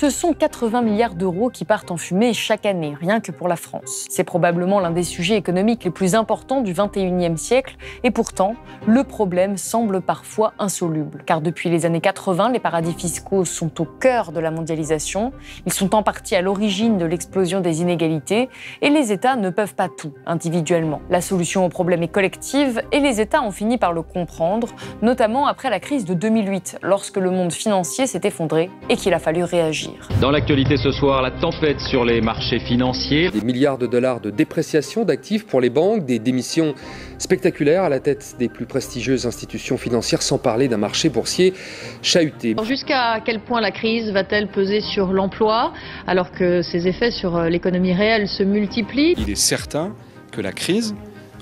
Ce sont 80 milliards d'euros qui partent en fumée chaque année, rien que pour la France. C'est probablement l'un des sujets économiques les plus importants du XXIe siècle, et pourtant, le problème semble parfois insoluble. Car depuis les années 80, les paradis fiscaux sont au cœur de la mondialisation, ils sont en partie à l'origine de l'explosion des inégalités, et les États ne peuvent pas tout, individuellement. La solution au problème est collective, et les États ont fini par le comprendre, notamment après la crise de 2008, lorsque le monde financier s'est effondré et qu'il a fallu réagir. Dans l'actualité ce soir, la tempête sur les marchés financiers. Des milliards de dollars de dépréciation d'actifs pour les banques, des démissions spectaculaires à la tête des plus prestigieuses institutions financières, sans parler d'un marché boursier chahuté. Jusqu'à quel point la crise va-t-elle peser sur l'emploi, alors que ses effets sur l'économie réelle se multiplient? Il est certain que la crise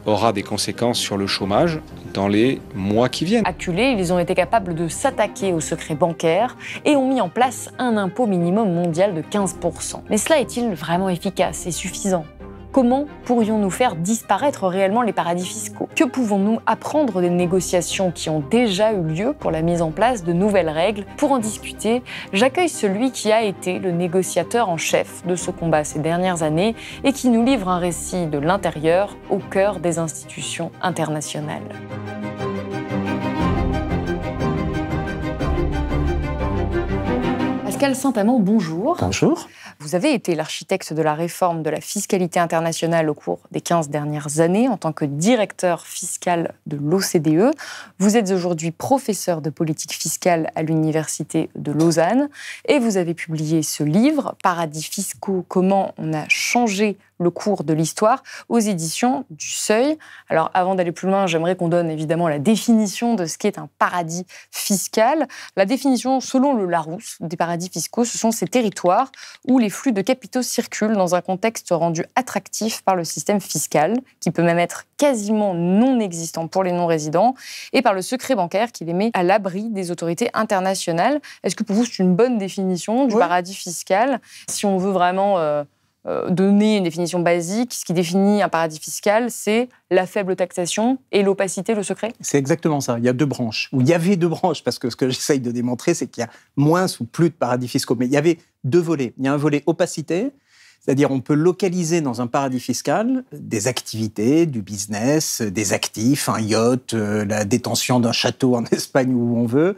aura des conséquences sur le chômage dans les mois qui viennent. Acculés, ils ont été capables de s'attaquer au secret bancaire et ont mis en place un impôt minimum mondial de 15%. Mais cela est-il vraiment efficace et suffisant ? Comment pourrions-nous faire disparaître réellement les paradis fiscaux? Que pouvons-nous apprendre des négociations qui ont déjà eu lieu pour la mise en place de nouvelles règles? Pour en discuter, j'accueille celui qui a été le négociateur en chef de ce combat ces dernières années et qui nous livre un récit de l'intérieur au cœur des institutions internationales. Pascal Saint-Amand, bonjour. Bonjour. Vous avez été l'architecte de la réforme de la fiscalité internationale au cours des 15 dernières années en tant que directeur fiscal de l'OCDE. Vous êtes aujourd'hui professeur de politique fiscale à l'Université de Lausanne et vous avez publié ce livre, Paradis fiscaux, comment on a changé le cours de l'histoire, aux éditions du Seuil. Alors, avant d'aller plus loin, j'aimerais qu'on donne évidemment la définition de ce qu'est un paradis fiscal. La définition, selon le Larousse, des paradis fiscaux, ce sont ces territoires où les flux de capitaux circulent dans un contexte rendu attractif par le système fiscal, qui peut même être quasiment non existant pour les non-résidents, et par le secret bancaire qui les met à l'abri des autorités internationales. Est-ce que pour vous, c'est une bonne définition du paradis fiscal? Si on veut vraiment donner une définition basique, ce qui définit un paradis fiscal, c'est la faible taxation et l'opacité, le secret? C'est exactement ça. Il y a deux branches. Ou il y avait deux branches, parce que ce que j'essaye de démontrer, c'est qu'il y a moins ou plus de paradis fiscaux. Mais il y avait deux volets. Il y a un volet opacité, c'est-à-dire on peut localiser dans un paradis fiscal des activités, du business, des actifs, un yacht, la détention d'un château en Espagne où on veut,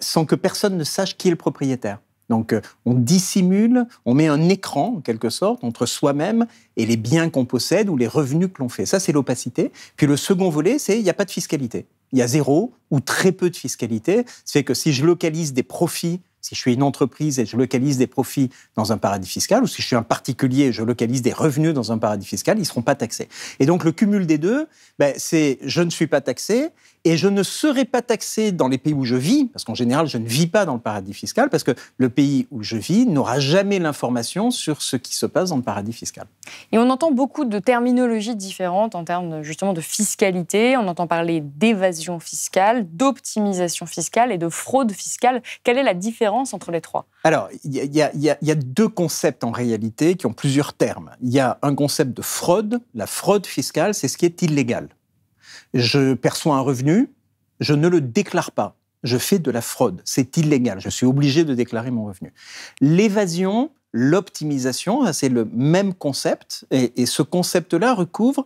sans que personne ne sache qui est le propriétaire. Donc, on dissimule, on met un écran, en quelque sorte, entre soi-même et les biens qu'on possède ou les revenus que l'on fait. Ça, c'est l'opacité. Puis le second volet, c'est il n'y a pas de fiscalité. Il y a zéro ou très peu de fiscalité. C'est que si je localise des profits, si je suis une entreprise et je localise des profits dans un paradis fiscal, ou si je suis un particulier et je localise des revenus dans un paradis fiscal, ils ne seront pas taxés. Et donc, le cumul des deux, c'est je ne suis pas taxé et je ne serai pas taxé dans les pays où je vis, parce qu'en général, je ne vis pas dans le paradis fiscal, parce que le pays où je vis n'aura jamais l'information sur ce qui se passe dans le paradis fiscal. Et on entend beaucoup de terminologies différentes en termes justement de fiscalité. On entend parler d'évasion fiscale, d'optimisation fiscale et de fraude fiscale. Quelle est la différence entre les trois? Alors, il y a deux concepts en réalité qui ont plusieurs termes. Il y a un concept de fraude. La fraude fiscale, c'est ce qui est illégal. Je perçois un revenu, je ne le déclare pas. Je fais de la fraude. C'est illégal. Je suis obligé de déclarer mon revenu. L'évasion, l'optimisation, c'est le même concept. Et ce concept-là recouvre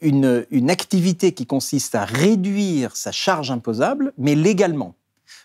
une activité qui consiste à réduire sa charge imposable, mais légalement.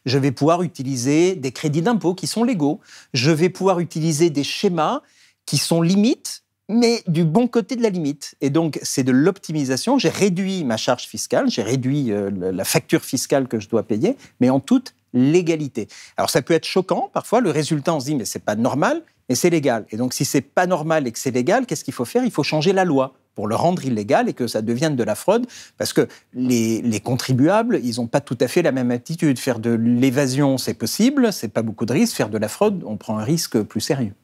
Je vais pouvoir utiliser des crédits d'impôt qui sont légaux. Je vais pouvoir utiliser des schémas qui sont limites, mais du bon côté de la limite. Et donc, c'est de l'optimisation. J'ai réduit ma charge fiscale, j'ai réduit la facture fiscale que je dois payer, mais en toute légalité. Alors, ça peut être choquant. Parfois, le résultat, on se dit, mais c'est pas normal, mais c'est légal. Et donc, si c'est pas normal et que c'est légal, qu'est-ce qu'il faut faire? Il faut changer la loi pour le rendre illégal et que ça devienne de la fraude, parce que les contribuables, ils n'ont pas tout à fait la même attitude. Faire de l'évasion, c'est possible, c'est pas beaucoup de risques. Faire de la fraude, on prend un risque plus sérieux.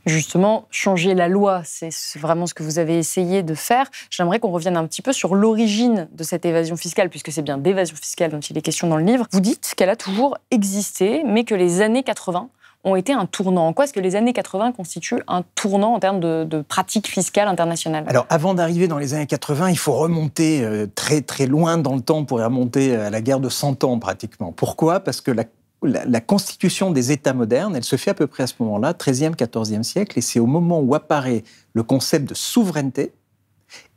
Justement, changer la loi, c'est vraiment ce que vous avez essayé de faire. J'aimerais qu'on revienne un petit peu sur l'origine de cette évasion fiscale, puisque c'est bien d'évasion fiscale dont il est question dans le livre. Vous dites qu'elle a toujours existé, mais que les années 80 ont été un tournant. En quoi est-ce que les années 80 constituent un tournant en termes de pratiques fiscales internationales? Alors, avant d'arriver dans les années 80, il faut remonter très, très loin dans le temps pour remonter à la guerre de 100 ans, pratiquement. Pourquoi? Parce que la constitution des États modernes, elle se fait à peu près à ce moment-là, 13e, 14e siècle, et c'est au moment où apparaît le concept de souveraineté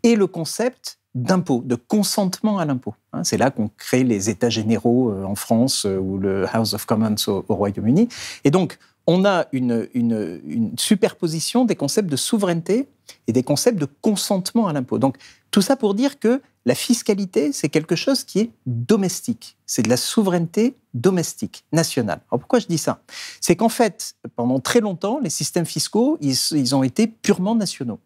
et le concept d'impôt, de consentement à l'impôt. C'est là qu'on crée les États généraux en France ou le House of Commons au Royaume-Uni. Et donc, on a une superposition des concepts de souveraineté et des concepts de consentement à l'impôt. Donc, tout ça pour dire que la fiscalité, c'est quelque chose qui est domestique. C'est de la souveraineté domestique, nationale. Alors, pourquoi je dis ça ? C'est qu'en fait, pendant très longtemps, les systèmes fiscaux, ils ont été purement nationaux.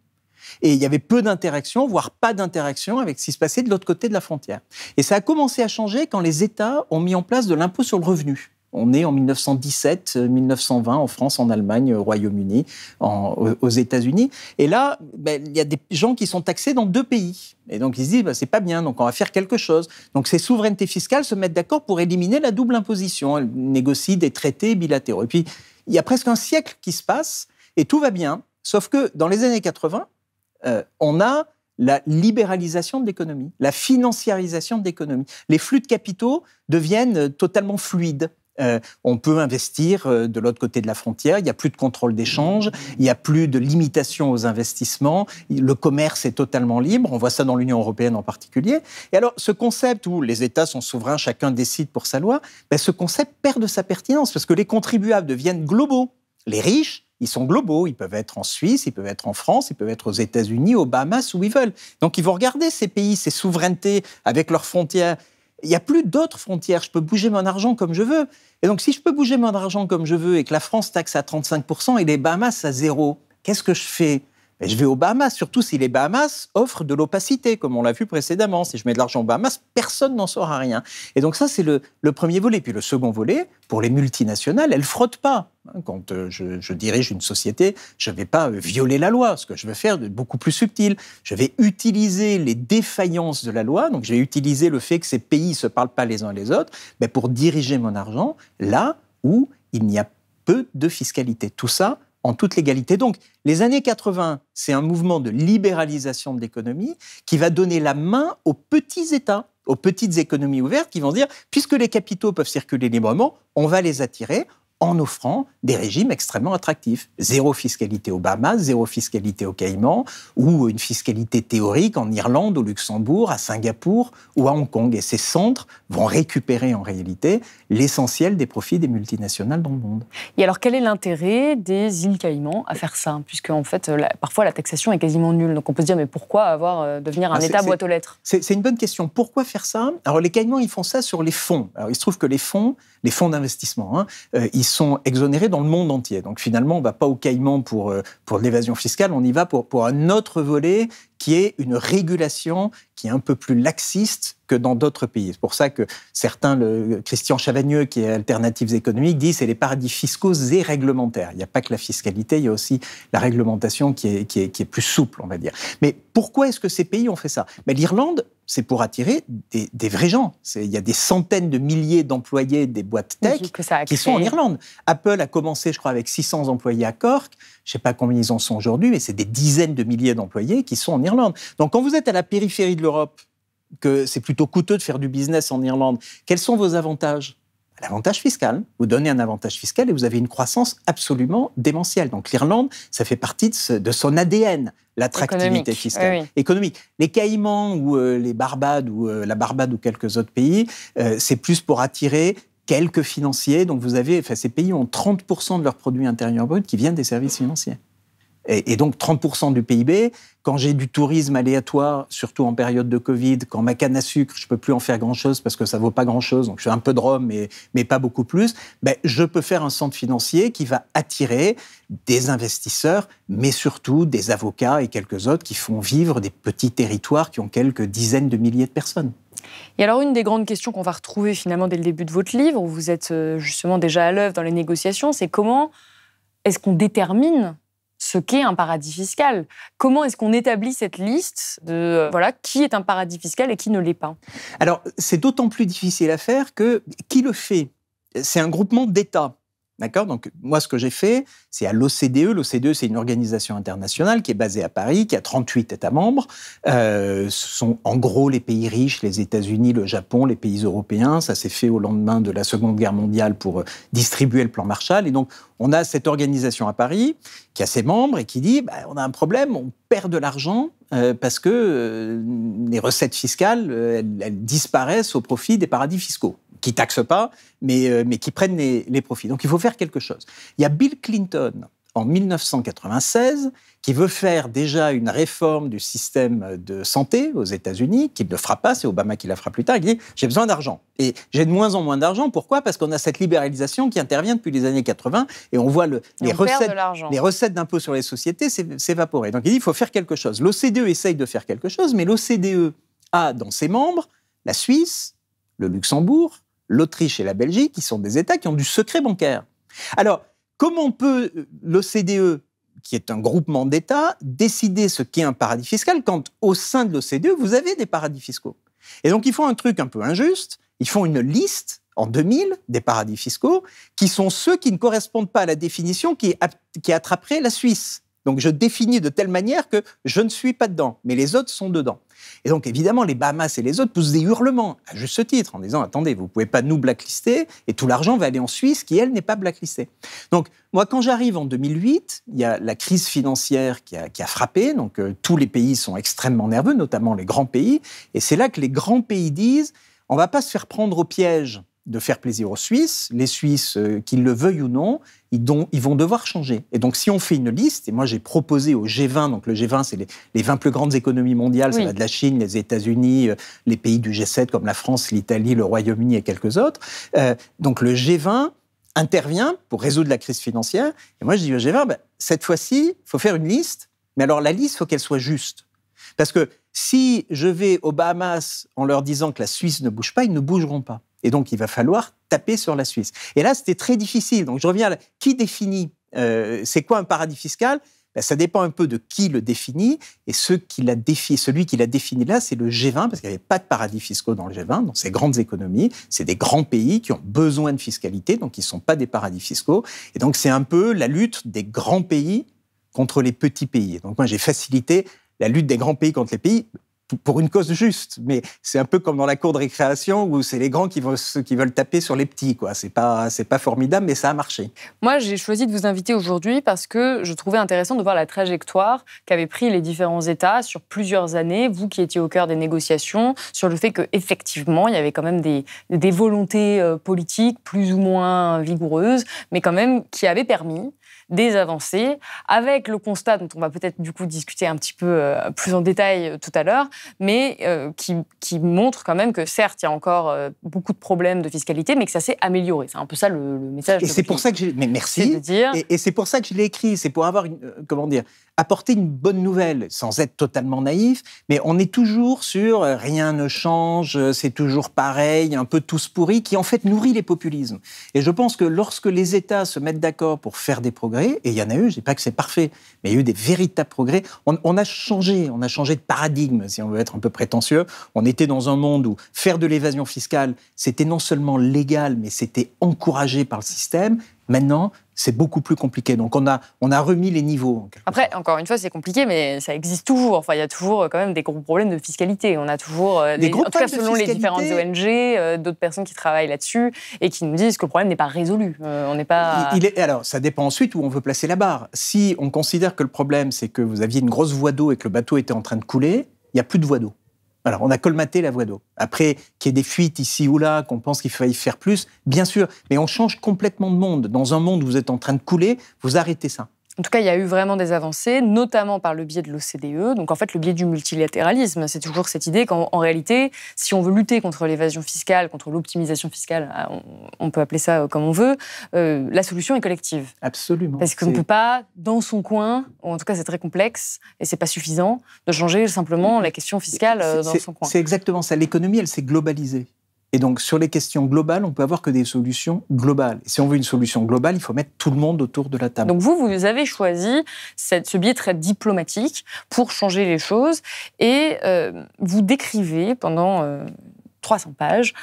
Et il y avait peu d'interaction, voire pas d'interaction avec ce qui se passait de l'autre côté de la frontière. Et ça a commencé à changer quand les États ont mis en place de l'impôt sur le revenu. On est en 1917, 1920, en France, en Allemagne, au Royaume-Uni, aux États-Unis. Et là, il y a des gens qui sont taxés dans 2 pays. Et donc, ils se disent, c'est pas bien, donc on va faire quelque chose. Donc, ces souverainetés fiscales se mettent d'accord pour éliminer la double imposition. Elles négocient des traités bilatéraux. Et puis, il y a presque un siècle qui se passe, et tout va bien. Sauf que, dans les années 80, on a la libéralisation de l'économie, la financiarisation de l'économie. Les flux de capitaux deviennent totalement fluides. On peut investir de l'autre côté de la frontière, il n'y a plus de contrôle d'échange, il n'y a plus de limitation aux investissements, le commerce est totalement libre, on voit ça dans l'Union européenne en particulier. Et alors, ce concept où les États sont souverains, chacun décide pour sa loi, ce concept perd de sa pertinence parce que les contribuables deviennent globaux. Les riches, ils sont globaux, ils peuvent être en Suisse, ils peuvent être en France, ils peuvent être aux États-Unis, aux Bahamas, où ils veulent. Donc ils vont regarder ces pays, ces souverainetés avec leurs frontières. Il n'y a plus d'autres frontières, je peux bouger mon argent comme je veux. Et donc si je peux bouger mon argent comme je veux et que la France taxe à 35% et les Bahamas à 0%, qu'est-ce que je fais ? Je vais aux Bahamas, surtout si les Bahamas offrent de l'opacité, comme on l'a vu précédemment. Si je mets de l'argent aux Bahamas, personne n'en saura rien. Et donc ça, c'est le premier volet. Puis le second volet, pour les multinationales, elles ne frottent pas. Quand je dirige une société, je ne vais pas violer la loi. Ce que je vais faire est beaucoup plus subtil. Je vais utiliser les défaillances de la loi. Donc je vais utiliser le fait que ces pays ne se parlent pas les uns les autres pour diriger mon argent là où il n'y a peu de fiscalité. Tout ça en toute légalité. Donc, les années 80, c'est un mouvement de libéralisation de l'économie qui va donner la main aux petits États, aux petites économies ouvertes qui vont dire, puisque les capitaux peuvent circuler librement, on va les attirer en offrant des régimes extrêmement attractifs. 0 fiscalité aux Bahamas, 0 fiscalité aux Caïmans, ou une fiscalité théorique en Irlande, au Luxembourg, à Singapour ou à Hong Kong. Et ces centres vont récupérer en réalité l'essentiel des profits des multinationales dans le monde. Et alors, quel est l'intérêt des îles Caïmans à faire ça ? Puisque, en fait, parfois, la taxation est quasiment nulle. Donc, on peut se dire, mais pourquoi devenir un État boîte aux lettres ? C'est une bonne question. Pourquoi faire ça ? Alors, les Caïmans, ils font ça sur les fonds. Alors, il se trouve que les fonds d'investissement, ils sont exonérés dans le monde entier. Donc finalement, on ne va pas aux Caïmans pour l'évasion fiscale, on y va pour un autre volet qui est une régulation qui est un peu plus laxiste que dans d'autres pays. C'est pour ça que certains, Christian Chavagneux, qui est Alternatives économiques, dit que c'est les paradis fiscaux et réglementaires. Il n'y a pas que la fiscalité, il y a aussi la réglementation qui est plus souple, on va dire. Mais pourquoi est-ce que ces pays ont fait ça ? L'Irlande, c'est pour attirer des vrais gens. Il y a des centaines de milliers d'employés des boîtes tech qui sont en Irlande. Apple a commencé, je crois, avec 600 employés à Cork. Je ne sais pas combien ils en sont aujourd'hui, mais c'est des dizaines de milliers d'employés qui sont en Irlande. Donc, quand vous êtes à la périphérie de l'Europe, que c'est plutôt coûteux de faire du business en Irlande, quels sont vos avantages ? L'avantage fiscal. Vous donnez un avantage fiscal et vous avez une croissance absolument démentielle. Donc l'Irlande, ça fait partie de son ADN, l'attractivité fiscale. Économique. Les Caïmans ou les Barbades ou la Barbade ou quelques autres pays, c'est plus pour attirer quelques financiers. Donc vous avez, ces pays ont 30% de leur produit intérieur brut qui viennent des services financiers. Et donc 30% du PIB, quand j'ai du tourisme aléatoire, surtout en période de Covid, quand ma canne à sucre, je ne peux plus en faire grand-chose parce que ça ne vaut pas grand-chose, donc je fais un peu de rhum, mais pas beaucoup plus, je peux faire un centre financier qui va attirer des investisseurs, mais surtout des avocats et quelques autres qui font vivre des petits territoires qui ont quelques dizaines de milliers de personnes. Et alors, une des grandes questions qu'on va retrouver finalement dès le début de votre livre, où vous êtes justement déjà à l'œuvre dans les négociations, c'est comment est-ce qu'on détermine ce qu'est un paradis fiscal. Comment est-ce qu'on établit cette liste de qui est un paradis fiscal et qui ne l'est pas ? Alors, c'est d'autant plus difficile à faire que qui le fait ? C'est un groupement d'États. D'accord ? Donc, moi, ce que j'ai fait, c'est à l'OCDE. L'OCDE, c'est une organisation internationale qui est basée à Paris, qui a 38 États membres. Ce sont en gros les pays riches, les États-Unis, le Japon, les pays européens. Ça s'est fait au lendemain de la Seconde Guerre mondiale pour distribuer le plan Marshall. Et donc, on a cette organisation à Paris qui a ses membres et qui dit on a un problème, on perd de l'argent parce que les recettes fiscales, elles disparaissent au profit des paradis fiscaux, qui taxent pas, mais qui prennent les profits. Donc, il faut faire quelque chose. Il y a Bill Clinton, en 1996, qui veut faire déjà une réforme du système de santé aux États-Unis, qui ne le fera pas, c'est Obama qui la fera plus tard. Il dit « j'ai besoin d'argent ». Et j'ai de moins en moins d'argent. Pourquoi ? Parce qu'on a cette libéralisation qui intervient depuis les années 80 et on voit les recettes d'impôt sur les sociétés s'évaporer. Donc il dit « il faut faire quelque chose ». L'OCDE essaye de faire quelque chose, mais l'OCDE a dans ses membres la Suisse, le Luxembourg, l'Autriche et la Belgique, qui sont des États qui ont du secret bancaire. Alors, comment peut l'OCDE, qui est un groupement d'États, décider ce qu'est un paradis fiscal quand, au sein de l'OCDE, vous avez des paradis fiscaux ? Et donc, ils font un truc un peu injuste. Ils font une liste, en 2000, des paradis fiscaux, qui sont ceux qui ne correspondent pas à la définition qui attraperait la Suisse. Donc, je définis de telle manière que je ne suis pas dedans, mais les autres sont dedans. Et donc, évidemment, les Bahamas et les autres poussent des hurlements, à juste titre, en disant « Attendez, vous ne pouvez pas nous blacklister, et tout l'argent va aller en Suisse, qui, elle, n'est pas blacklistée. » Donc, moi, quand j'arrive en 2008, il y a la crise financière qui a frappé, donc tous les pays sont extrêmement nerveux, notamment les grands pays, et c'est là que les grands pays disent « On ne va pas se faire prendre au piège de faire plaisir aux Suisses. Les Suisses, qu'ils le veuillent ou non, ils vont devoir changer. » Et donc, si on fait une liste, et moi j'ai proposé au G20, donc le G20, c'est les 20 plus grandes économies mondiales, ça va de la Chine, les États-Unis, les pays du G7 comme la France, l'Italie, le Royaume-Uni et quelques autres. Donc le G20 intervient pour résoudre la crise financière. Et moi je dis au G20, cette fois-ci, il faut faire une liste, mais alors la liste, il faut qu'elle soit juste. Parce que si je vais aux Bahamas en leur disant que la Suisse ne bouge pas, ils ne bougeront pas. Et donc, il va falloir taper sur la Suisse. Et là, c'était très difficile. Donc, je reviens à qui définit c'est quoi un paradis fiscal ? Ça dépend un peu de qui le définit. Et celui qui l'a défini là, c'est le G20, parce qu'il n'y avait pas de paradis fiscaux dans le G20, dans ces grandes économies. C'est des grands pays qui ont besoin de fiscalité, donc ils ne sont pas des paradis fiscaux. Et donc, c'est un peu la lutte des grands pays contre les petits pays. Et donc, moi, j'ai facilité la lutte des grands pays contre les pays pour une cause juste, mais c'est un peu comme dans la cour de récréation où c'est les grands qui veulent taper sur les petits, quoi. C'est pas formidable, mais ça a marché. Moi, j'ai choisi de vous inviter aujourd'hui parce que je trouvais intéressant de voir la trajectoire qu'avaient pris les différents États sur plusieurs années, vous qui étiez au cœur des négociations, sur le fait qu'effectivement, il y avait quand même des volontés politiques plus ou moins vigoureuses, mais quand même qui avaient permis des avancées, avec le constat dont on va peut-être du coup discuter un petit peu plus en détail tout à l'heure, mais qui montre quand même que certes, il y a encore beaucoup de problèmes de fiscalité, mais que ça s'est amélioré. C'est un peu ça le message. Et c'est pour ça que merci. Et c'est pour ça que je l'ai écrit. C'est pour avoir apporter une bonne nouvelle, sans être totalement naïf, mais on est toujours sur rien ne change, c'est toujours pareil, un peu tous pourris, qui en fait nourrit les populismes. Et je pense que lorsque les États se mettent d'accord pour faire des progrès, et il y en a eu, je ne dis pas que c'est parfait, mais il y a eu des véritables progrès, on a changé de paradigme, si on veut être un peu prétentieux. On était dans un monde où faire de l'évasion fiscale, c'était non seulement légal, mais c'était encouragé par le système. Maintenant, c'est beaucoup plus compliqué. Donc, on a remis les niveaux. Après, encore une fois, c'est compliqué, mais ça existe toujours. Enfin, il y a toujours quand même des gros problèmes de fiscalité. On a toujours, en tout cas selon les différentes ONG, d'autres personnes qui travaillent là-dessus et qui nous disent que le problème n'est pas résolu. On n'est pas... Alors, ça dépend ensuite où on veut placer la barre. Si on considère que le problème, c'est que vous aviez une grosse voie d'eau et que le bateau était en train de couler, il n'y a plus de voie d'eau. Alors, on a colmaté la voie d'eau. Après, qu'il y ait des fuites ici ou là, qu'on pense qu'il faille faire plus, bien sûr. Mais on change complètement de monde. Dans un monde où vous êtes en train de couler, vous arrêtez ça. En tout cas, il y a eu vraiment des avancées, notamment par le biais de l'OCDE. Donc, en fait, le biais du multilatéralisme, c'est toujours cette idée qu'en réalité, si on veut lutter contre l'évasion fiscale, contre l'optimisation fiscale, on peut appeler ça comme on veut, la solution est collective. Absolument. Parce qu'on ne peut pas, dans son coin, ou en tout cas c'est très complexe, et c'est pas suffisant, de changer simplement la question fiscale dans son coin. C'est exactement ça. L'économie, elle s'est globalisée. Et donc, sur les questions globales, on peut avoir que des solutions globales. Et si on veut une solution globale, il faut mettre tout le monde autour de la table. Donc vous avez choisi ce biais très diplomatique pour changer les choses. Et vous décrivez pendant 300 pages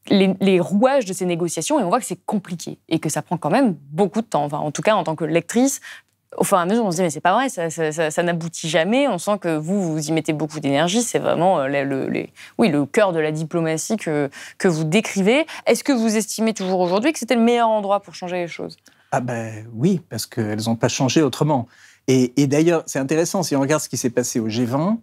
les rouages de ces négociations et on voit que c'est compliqué et que ça prend quand même beaucoup de temps. Enfin, en tout cas, en tant que lectrice, au fur et à mesure, on se dit mais c'est pas vrai, ça n'aboutit jamais. On sent que vous y mettez beaucoup d'énergie. C'est vraiment le cœur de la diplomatie que vous décrivez. Est-ce que vous estimez toujours aujourd'hui que c'était le meilleur endroit pour changer les choses ? Ah ben oui, parce qu'elles n'ont pas changé autrement. Et d'ailleurs, c'est intéressant, si on regarde ce qui s'est passé au G20,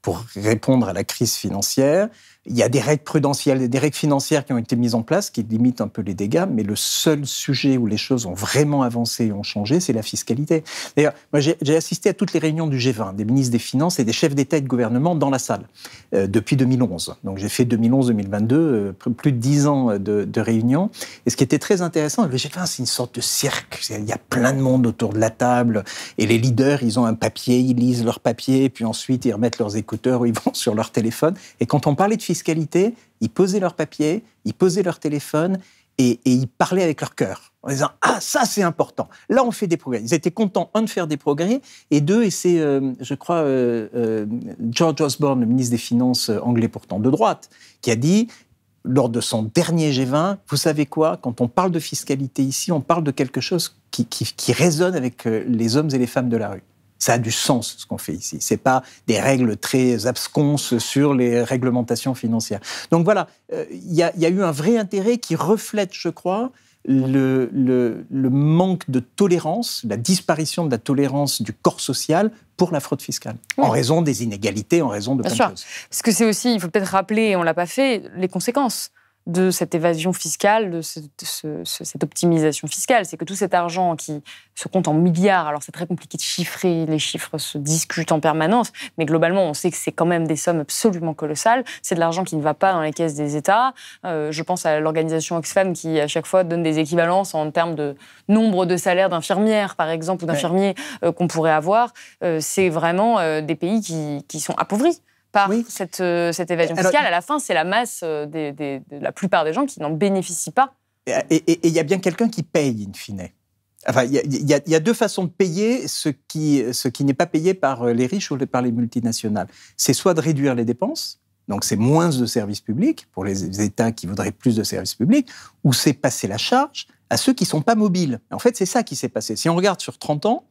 pour répondre à la crise financière, il y a des règles prudentielles, des règles financières qui ont été mises en place, qui limitent un peu les dégâts, mais le seul sujet où les choses ont vraiment avancé et ont changé, c'est la fiscalité. D'ailleurs, moi, j'ai assisté à toutes les réunions du G20, des ministres des Finances et des chefs d'État et de gouvernement dans la salle, depuis 2011. Donc j'ai fait 2011-2022, plus de 10 ans de réunions. Et ce qui était très intéressant, le G20, c'est une sorte de cirque. Il y a plein de monde autour de la table, et les leaders, ils ont un papier, ils lisent leur papier, puis ensuite ils remettent leurs écouteurs ou ils vont sur leur téléphone. Et quand on parlait de fiscalité, ils posaient leur papier, ils posaient leur téléphone et ils parlaient avec leur cœur en disant « Ah, ça c'est important, là on fait des progrès ». Ils étaient contents, un, de faire des progrès, et deux, et c'est, je crois, George Osborne, le ministre des Finances anglais pourtant de droite, qui a dit, lors de son dernier G20, vous savez quoi, quand on parle de fiscalité ici, on parle de quelque chose qui résonne avec les hommes et les femmes de la rue. Ça a du sens, ce qu'on fait ici. C'est pas des règles très absconses sur les réglementations financières. Donc voilà, il y a eu un vrai intérêt qui reflète, je crois, le manque de tolérance, la disparition de la tolérance du corps social pour la fraude fiscale, en raison des inégalités, en raison de plein de choses. Parce que c'est aussi, il faut peut-être rappeler, et on ne l'a pas fait, les conséquences de cette évasion fiscale, de cette optimisation fiscale. C'est que tout cet argent qui se compte en milliards, alors c'est très compliqué de chiffrer, les chiffres se discutent en permanence, mais globalement, on sait que c'est quand même des sommes absolument colossales. C'est de l'argent qui ne va pas dans les caisses des États. Je pense à l'organisation Oxfam qui, à chaque fois, donne des équivalences en termes de nombre de salaires d'infirmières, par exemple, ou d'infirmiers qu'on pourrait avoir. C'est vraiment des pays qui sont appauvris par cette évasion fiscale. À la fin, c'est la masse de la plupart des gens qui n'en bénéficient pas. Et il y a bien quelqu'un qui paye, in fine. Enfin, il y a deux façons de payer ce qui n'est pas payé par les riches ou par les multinationales. C'est soit de réduire les dépenses, donc c'est moins de services publics pour les États qui voudraient plus de services publics, ou c'est passer la charge à ceux qui ne sont pas mobiles. En fait, c'est ça qui s'est passé. Si on regarde sur 30 ans,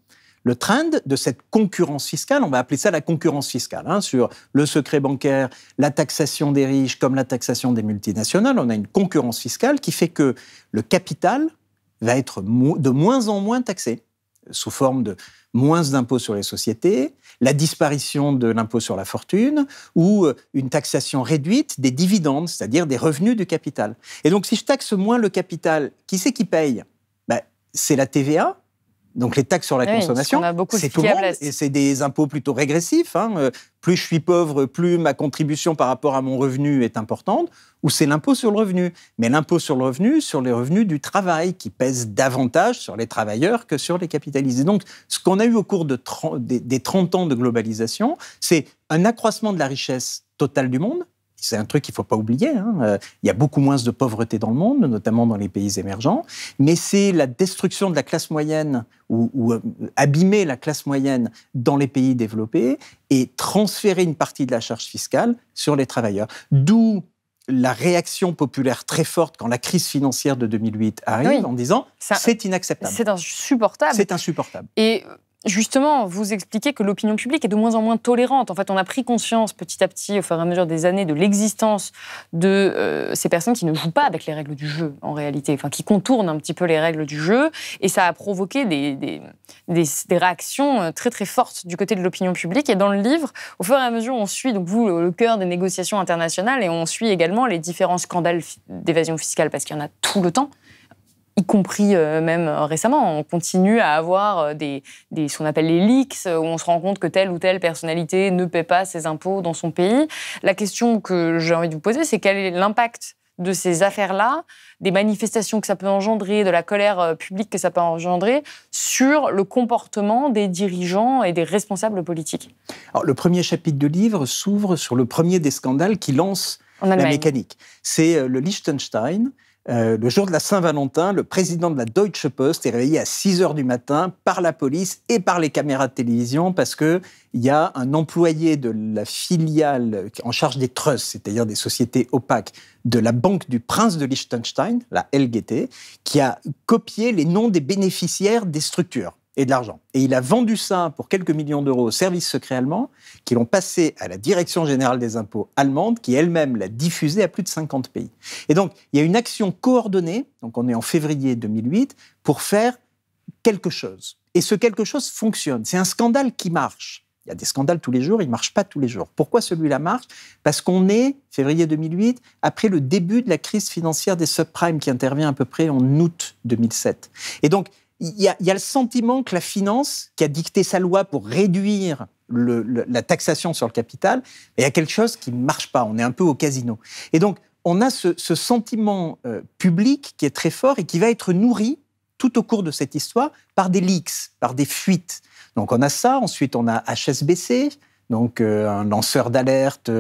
le trend de cette concurrence fiscale, on va appeler ça la concurrence fiscale, sur le secret bancaire, la taxation des riches comme la taxation des multinationales, on a une concurrence fiscale qui fait que le capital va être de moins en moins taxé, sous forme de moins d'impôts sur les sociétés, la disparition de l'impôt sur la fortune ou une taxation réduite des dividendes, c'est-à-dire des revenus du capital. Et donc si je taxe moins le capital, qui c'est qui paye ? C'est la TVA. Donc les taxes sur la consommation, c'est tout le monde, et c'est des impôts plutôt régressifs. Plus je suis pauvre, plus ma contribution par rapport à mon revenu est importante, ou c'est l'impôt sur le revenu. Mais l'impôt sur le revenu, sur les revenus du travail, qui pèse davantage sur les travailleurs que sur les capitalisés. Donc ce qu'on a eu au cours des 30 ans de globalisation, c'est un accroissement de la richesse totale du monde. C'est un truc qu'il ne faut pas oublier. Il y a beaucoup moins de pauvreté dans le monde, notamment dans les pays émergents. Mais c'est la destruction de la classe moyenne ou abîmer la classe moyenne dans les pays développés et transférer une partie de la charge fiscale sur les travailleurs. D'où la réaction populaire très forte quand la crise financière de 2008 arrive en disant « c'est inacceptable ». C'est insupportable. C'est insupportable. Et justement, vous expliquez que l'opinion publique est de moins en moins tolérante. En fait, on a pris conscience petit à petit, au fur et à mesure des années, de l'existence de ces personnes qui ne jouent pas avec les règles du jeu, en réalité, enfin, qui contournent un petit peu les règles du jeu. Et ça a provoqué des réactions très, très fortes du côté de l'opinion publique. Et dans le livre, au fur et à mesure, on suit, donc vous, le cœur des négociations internationales, et on suit également les différents scandales d'évasion fiscale, parce qu'il y en a tout le temps. Y compris même récemment, on continue à avoir ce qu'on appelle les leaks, où on se rend compte que telle ou telle personnalité ne paie pas ses impôts dans son pays. La question que j'ai envie de vous poser, c'est quel est l'impact de ces affaires-là, des manifestations que ça peut engendrer, de la colère publique que ça peut engendrer, sur le comportement des dirigeants et des responsables politiques ? Alors, le premier chapitre du livre s'ouvre sur le premier des scandales qui lance la mécanique. C'est le Liechtenstein, le jour de la Saint-Valentin, le président de la Deutsche Post est réveillé à 6h du matin par la police et par les caméras de télévision parce qu'il y a un employé de la filiale en charge des trusts, c'est-à-dire des sociétés opaques, de la Banque du Prince de Liechtenstein, la LGT, qui a copié les noms des bénéficiaires des structures et de l'argent. Et il a vendu ça pour quelques millions d'euros aux services secrets allemands, qui l'ont passé à la Direction générale des impôts allemande, qui elle-même l'a diffusé à plus de 50 pays. Et donc, il y a une action coordonnée, donc on est en février 2008, pour faire quelque chose. Et ce quelque chose fonctionne. C'est un scandale qui marche. Il y a des scandales tous les jours, ils ne marchent pas tous les jours. Pourquoi celui-là marche ? Parce qu'on est, février 2008, après le début de la crise financière des subprimes qui intervient à peu près en août 2007. Et donc, il y a le sentiment que la finance, qui a dicté sa loi pour réduire la taxation sur le capital, il y a quelque chose qui ne marche pas. On est un peu au casino. Et donc, on a ce sentiment public qui est très fort et qui va être nourri tout au cours de cette histoire par des leaks, par des fuites. Donc, on a ça. Ensuite, on a HSBC, donc un lanceur d'alerte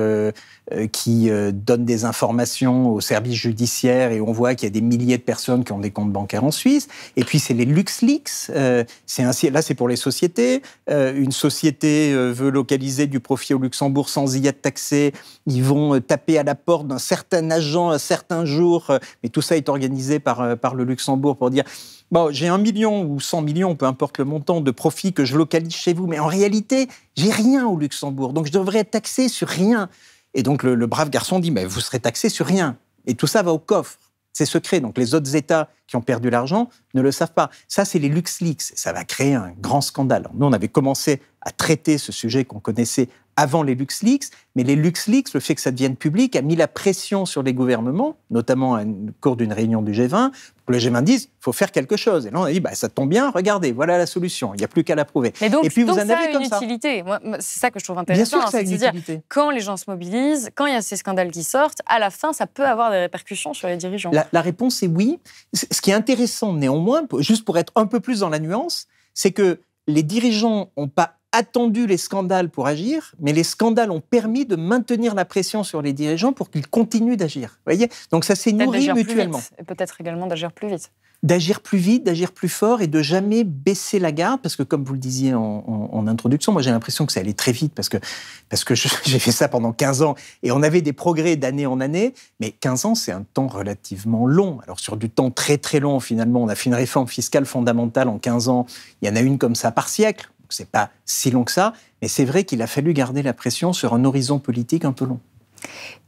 qui donne des informations aux services judiciaires et on voit qu'il y a des milliers de personnes qui ont des comptes bancaires en Suisse. Et puis c'est les LuxLeaks, là c'est pour les sociétés. Une société veut localiser du profit au Luxembourg sans y être taxé. Ils vont taper à la porte d'un certain agent un certain jour, mais tout ça est organisé par le Luxembourg pour dire... Bon, j'ai 1 million ou 100 millions, peu importe le montant de profit que je localise chez vous, mais en réalité, j'ai rien au Luxembourg, donc je devrais être taxé sur rien. Et donc le brave garçon dit, mais vous serez taxé sur rien. Et tout ça va au coffre. C'est secret. Donc les autres États qui ont perdu l'argent ne le savent pas. Ça, c'est les LuxLeaks. Ça va créer un grand scandale. Alors, nous, on avait commencé à traiter ce sujet qu'on connaissait avant les LuxLeaks, mais les LuxLeaks, le fait que ça devienne public, a mis la pression sur les gouvernements, notamment au cours d'une réunion du G20, pour que le G20 dise il faut faire quelque chose. Et là, on a dit ça tombe bien, regardez, voilà la solution, il n'y a plus qu'à l'approuver. Mais donc, et puis, vous en ça avez a comme une ça. utilité. Moi, c'est ça que je trouve intéressant. Bien sûr que ça a une utilité. Quand les gens se mobilisent, quand il y a ces scandales qui sortent, à la fin, ça peut avoir des répercussions sur les dirigeants. La réponse est oui. Ce qui est intéressant, néanmoins, juste pour être un peu plus dans la nuance, c'est que les dirigeants n'ont pas attendu les scandales pour agir, mais les scandales ont permis de maintenir la pression sur les dirigeants pour qu'ils continuent d'agir. Vous voyez ? Donc ça s'est nourri mutuellement. Et peut-être également d'agir plus vite. D'agir plus vite, d'agir plus fort et de jamais baisser la garde, parce que comme vous le disiez en introduction, moi j'ai l'impression que ça allait très vite, parce que j'ai fait ça pendant 15 ans, et on avait des progrès d'année en année, mais 15 ans c'est un temps relativement long. Alors sur du temps très très long, finalement, on a fait une réforme fiscale fondamentale en 15 ans, il y en a une comme ça par siècle, donc c'est pas si long que ça, mais c'est vrai qu'il a fallu garder la pression sur un horizon politique un peu long.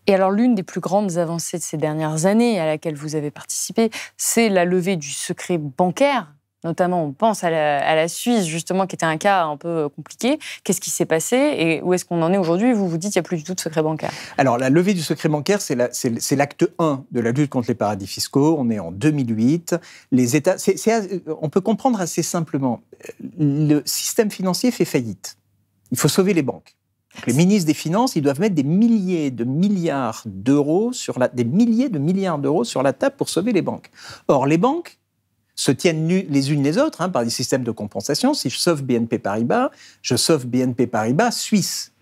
Et alors, l'une des plus grandes avancées de ces dernières années à laquelle vous avez participé, c'est la levée du secret bancaire. Notamment, on pense à la Suisse, justement, qui était un cas un peu compliqué. Qu'est-ce qui s'est passé et où est-ce qu'on en est aujourd'hui ? Vous dites qu'il n'y a plus du tout de secret bancaire. Alors, la levée du secret bancaire, c'est l'acte 1 de la lutte contre les paradis fiscaux. On est en 2008. Les États, on peut comprendre assez simplement. Le système financier fait faillite. Il faut sauver les banques. Donc, les ministres des Finances, ils doivent mettre des milliers de milliards d'euros sur la table pour sauver les banques. Or, les banques se tiennent les unes les autres par des systèmes de compensation. Si je sauve BNP Paribas, je sauve BNP Paribas Suisse,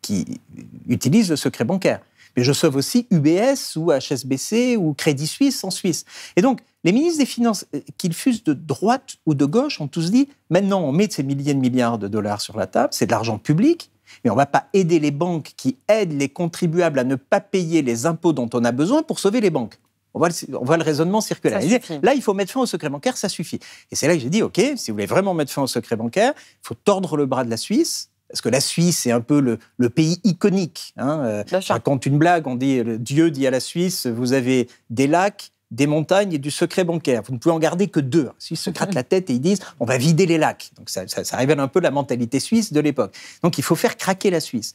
qui utilise le secret bancaire. Mais je sauve aussi UBS ou HSBC ou Crédit Suisse en Suisse. Et donc, les ministres des Finances, qu'ils fussent de droite ou de gauche, ont tous dit « Maintenant, on met ces milliers de milliards de dollars sur la table, c'est de l'argent public, mais on ne va pas aider les banques qui aident les contribuables à ne pas payer les impôts dont on a besoin pour sauver les banques. » On voit le raisonnement circulaire. Là, il faut mettre fin au secret bancaire, ça suffit. Et c'est là que j'ai dit, OK, si vous voulez vraiment mettre fin au secret bancaire, il faut tordre le bras de la Suisse, parce que la Suisse, c'est un peu le pays iconique. Je raconte une blague, on dit, Dieu dit à la Suisse, vous avez des lacs, des montagnes et du secret bancaire. Vous ne pouvez en garder que 2. S'ils se grattent la tête et ils disent « on va vider les lacs ». Donc ça révèle un peu la mentalité suisse de l'époque. Donc il faut faire craquer la Suisse.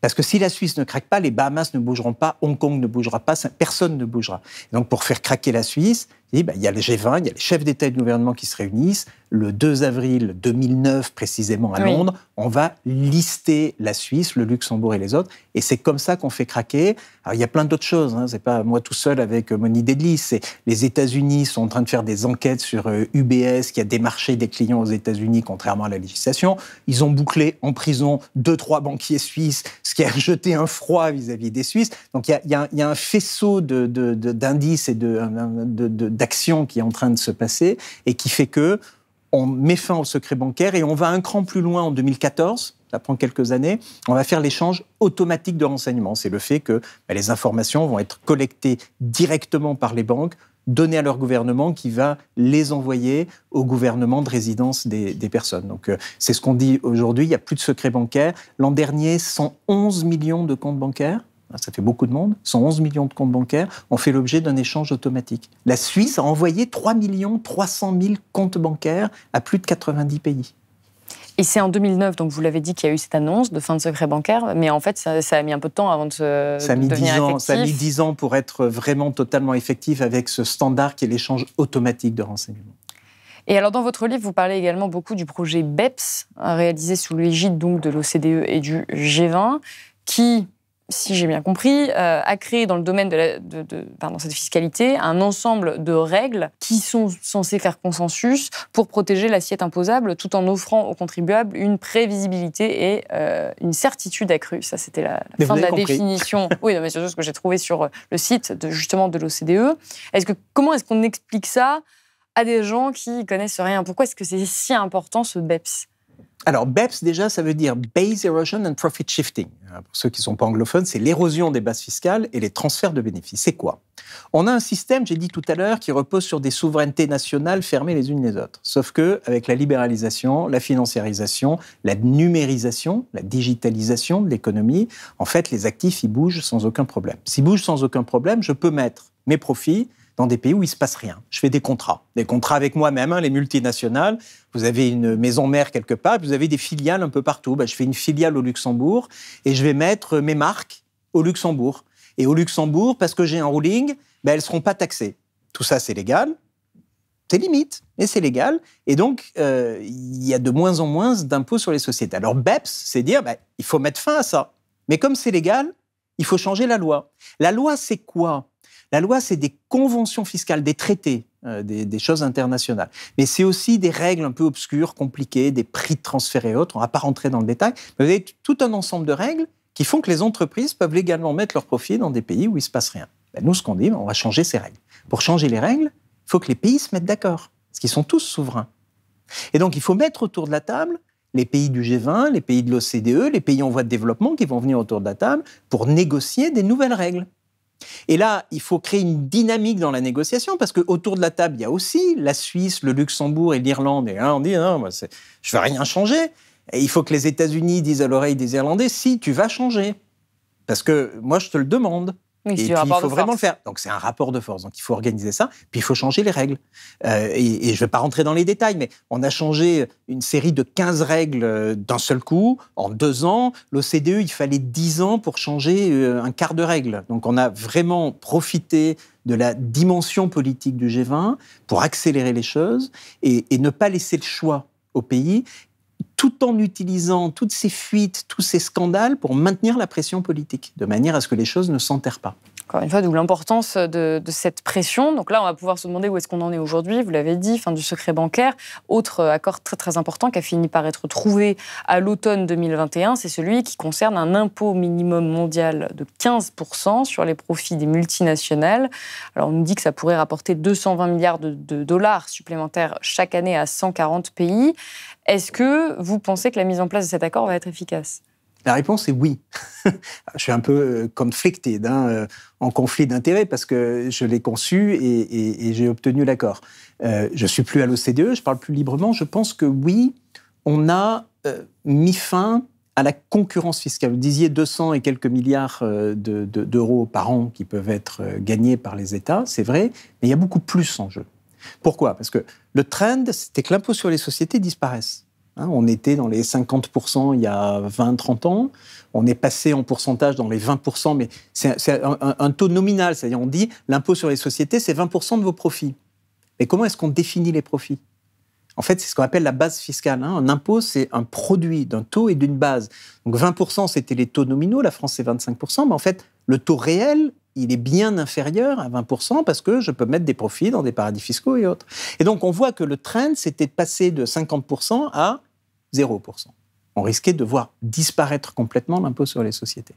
Parce que si la Suisse ne craque pas, les Bahamas ne bougeront pas, Hong Kong ne bougera pas, personne ne bougera. Et donc pour faire craquer la Suisse, il y a le G20, il y a les chefs d'État et de gouvernement qui se réunissent. Le 2 avril 2009, précisément à Londres, on va lister la Suisse, le Luxembourg et les autres. Et c'est comme ça qu'on fait craquer. Alors il y a plein d'autres choses. C'est pas moi tout seul avec mon idée de liste. Les États-Unis sont en train de faire des enquêtes sur UBS qui a démarché des clients aux États-Unis contrairement à la législation. Ils ont bouclé en prison 2-3 banquiers suisses ce qui a jeté un froid vis-à-vis des Suisses. Donc il y a un faisceau d'indices et d'actions qui est en train de se passer et qui fait que on met fin au secret bancaire et on va un cran plus loin en 2014. Ça prend quelques années. On va faire l'échange automatique de renseignements. C'est le fait que les informations vont être collectées directement par les banques, données à leur gouvernement qui va les envoyer au gouvernement de résidence des personnes. Donc c'est ce qu'on dit aujourd'hui. Il n'y a plus de secret bancaire. L'an dernier, 111 millions de comptes bancaires. Ça fait beaucoup de monde. 111 millions de comptes bancaires ont fait l'objet d'un échange automatique. La Suisse a envoyé 3 300 000 comptes bancaires à plus de 90 pays. Et c'est en 2009, donc vous l'avez dit, qu'il y a eu cette annonce de fin de secret bancaire, mais en fait, ça a mis un peu de temps avant de devenir effectif. Ça a mis 10 ans pour être vraiment totalement effectif avec ce standard qui est l'échange automatique de renseignements. Et alors, dans votre livre, vous parlez également beaucoup du projet BEPS, réalisé sous l'égide donc de l'OCDE et du G20, qui, si j'ai bien compris, a créé dans le domaine de cette fiscalité un ensemble de règles qui sont censées faire consensus pour protéger l'assiette imposable tout en offrant aux contribuables une prévisibilité et une certitude accrue. Ça, c'était la fin de la définition. Oui, mais c'est juste ce que j'ai trouvé sur le site de l'OCDE. Comment est-ce qu'on explique ça à des gens qui connaissent rien? Pourquoi est-ce que c'est si important, ce BEPS? Alors, BEPS, déjà, ça veut dire Base Erosion and Profit Shifting. Pour ceux qui ne sont pas anglophones, c'est l'érosion des bases fiscales et les transferts de bénéfices. C'est quoi? On a un système, j'ai dit tout à l'heure, qui repose sur des souverainetés nationales fermées les unes les autres. Sauf qu'avec la libéralisation, la financiarisation, la numérisation, la digitalisation de l'économie, en fait, les actifs, ils bougent sans aucun problème. S'ils bougent sans aucun problème, je peux mettre mes profits dans des pays où il ne se passe rien. Je fais des contrats avec moi-même, les multinationales. Vous avez une maison mère quelque part, vous avez des filiales un peu partout. Je fais une filiale au Luxembourg et je vais mettre mes marques au Luxembourg. Et au Luxembourg, parce que j'ai un ruling, elles ne seront pas taxées. Tout ça, c'est légal. C'est limite, mais c'est légal. Et donc, il y a de moins en moins d'impôts sur les sociétés. Alors, BEPS, c'est dire, il faut mettre fin à ça. Mais comme c'est légal, il faut changer la loi. La loi, c'est quoi ? La loi, c'est des conventions fiscales, des traités, des choses internationales. Mais c'est aussi des règles un peu obscures, compliquées, des prix de transfert et autres. On ne va pas rentrer dans le détail. Mais vous avez tout un ensemble de règles qui font que les entreprises peuvent légalement mettre leurs profits dans des pays où il ne se passe rien. Nous, ce qu'on dit, on va changer ces règles. Pour changer les règles, il faut que les pays se mettent d'accord, parce qu'ils sont tous souverains. Et donc, il faut mettre autour de la table les pays du G20, les pays de l'OCDE, les pays en voie de développement qui vont venir autour de la table pour négocier des nouvelles règles. Et là, il faut créer une dynamique dans la négociation, parce qu'autour de la table, il y a aussi la Suisse, le Luxembourg et l'Irlande. Et là, on dit, non, je ne vais rien changer. Et il faut que les États-Unis disent à l'oreille des Irlandais, si, tu vas changer. Parce que moi, je te le demande. Oui, et puis, il faut vraiment le faire. Donc, c'est un rapport de force. Donc, il faut organiser ça. Puis, il faut changer les règles. Et je ne vais pas rentrer dans les détails, mais on a changé une série de 15 règles d'un seul coup, en 2 ans. L'OCDE, il fallait 10 ans pour changer un quart de règle. Donc, on a vraiment profité de la dimension politique du G20 pour accélérer les choses et ne pas laisser le choix aux pays, tout en utilisant toutes ces fuites, tous ces scandales pour maintenir la pression politique, de manière à ce que les choses ne s'enterrent pas. Encore une fois, d'où l'importance de cette pression. Donc là, on va pouvoir se demander où est-ce qu'on en est aujourd'hui. Vous l'avez dit, fin du secret bancaire. Autre accord très très important qui a fini par être trouvé à l'automne 2021, c'est celui qui concerne un impôt minimum mondial de 15% sur les profits des multinationales. Alors on nous dit que ça pourrait rapporter 220 milliards de dollars supplémentaires chaque année à 140 pays. Est-ce que vous pensez que la mise en place de cet accord va être efficace ? La réponse est oui. Je suis un peu conflicted, en conflit d'intérêts, parce que je l'ai conçu et j'ai obtenu l'accord. Je ne suis plus à l'OCDE, je parle plus librement. Je pense que oui, on a mis fin à la concurrence fiscale. Vous disiez 200 et quelques milliards d'euros par an qui peuvent être gagnés par les États, c'est vrai, mais il y a beaucoup plus en jeu. Pourquoi ? Parce que le trend, c'était que l'impôt sur les sociétés disparaisse. On était dans les 50% il y a 20-30 ans. On est passé en pourcentage dans les 20%, mais c'est un taux nominal. C'est-à-dire, on dit l'impôt sur les sociétés, c'est 20% de vos profits. Mais comment est-ce qu'on définit les profits ? En fait, c'est ce qu'on appelle la base fiscale. Un impôt, c'est un produit d'un taux et d'une base. Donc 20%, c'était les taux nominaux. La France, c'est 25%. Mais en fait, le taux réel, il est bien inférieur à 20% parce que je peux mettre des profits dans des paradis fiscaux et autres. Et donc, on voit que le trend, c'était de passer de 50% à 0%. on risquait de voir disparaître complètement l'impôt sur les sociétés.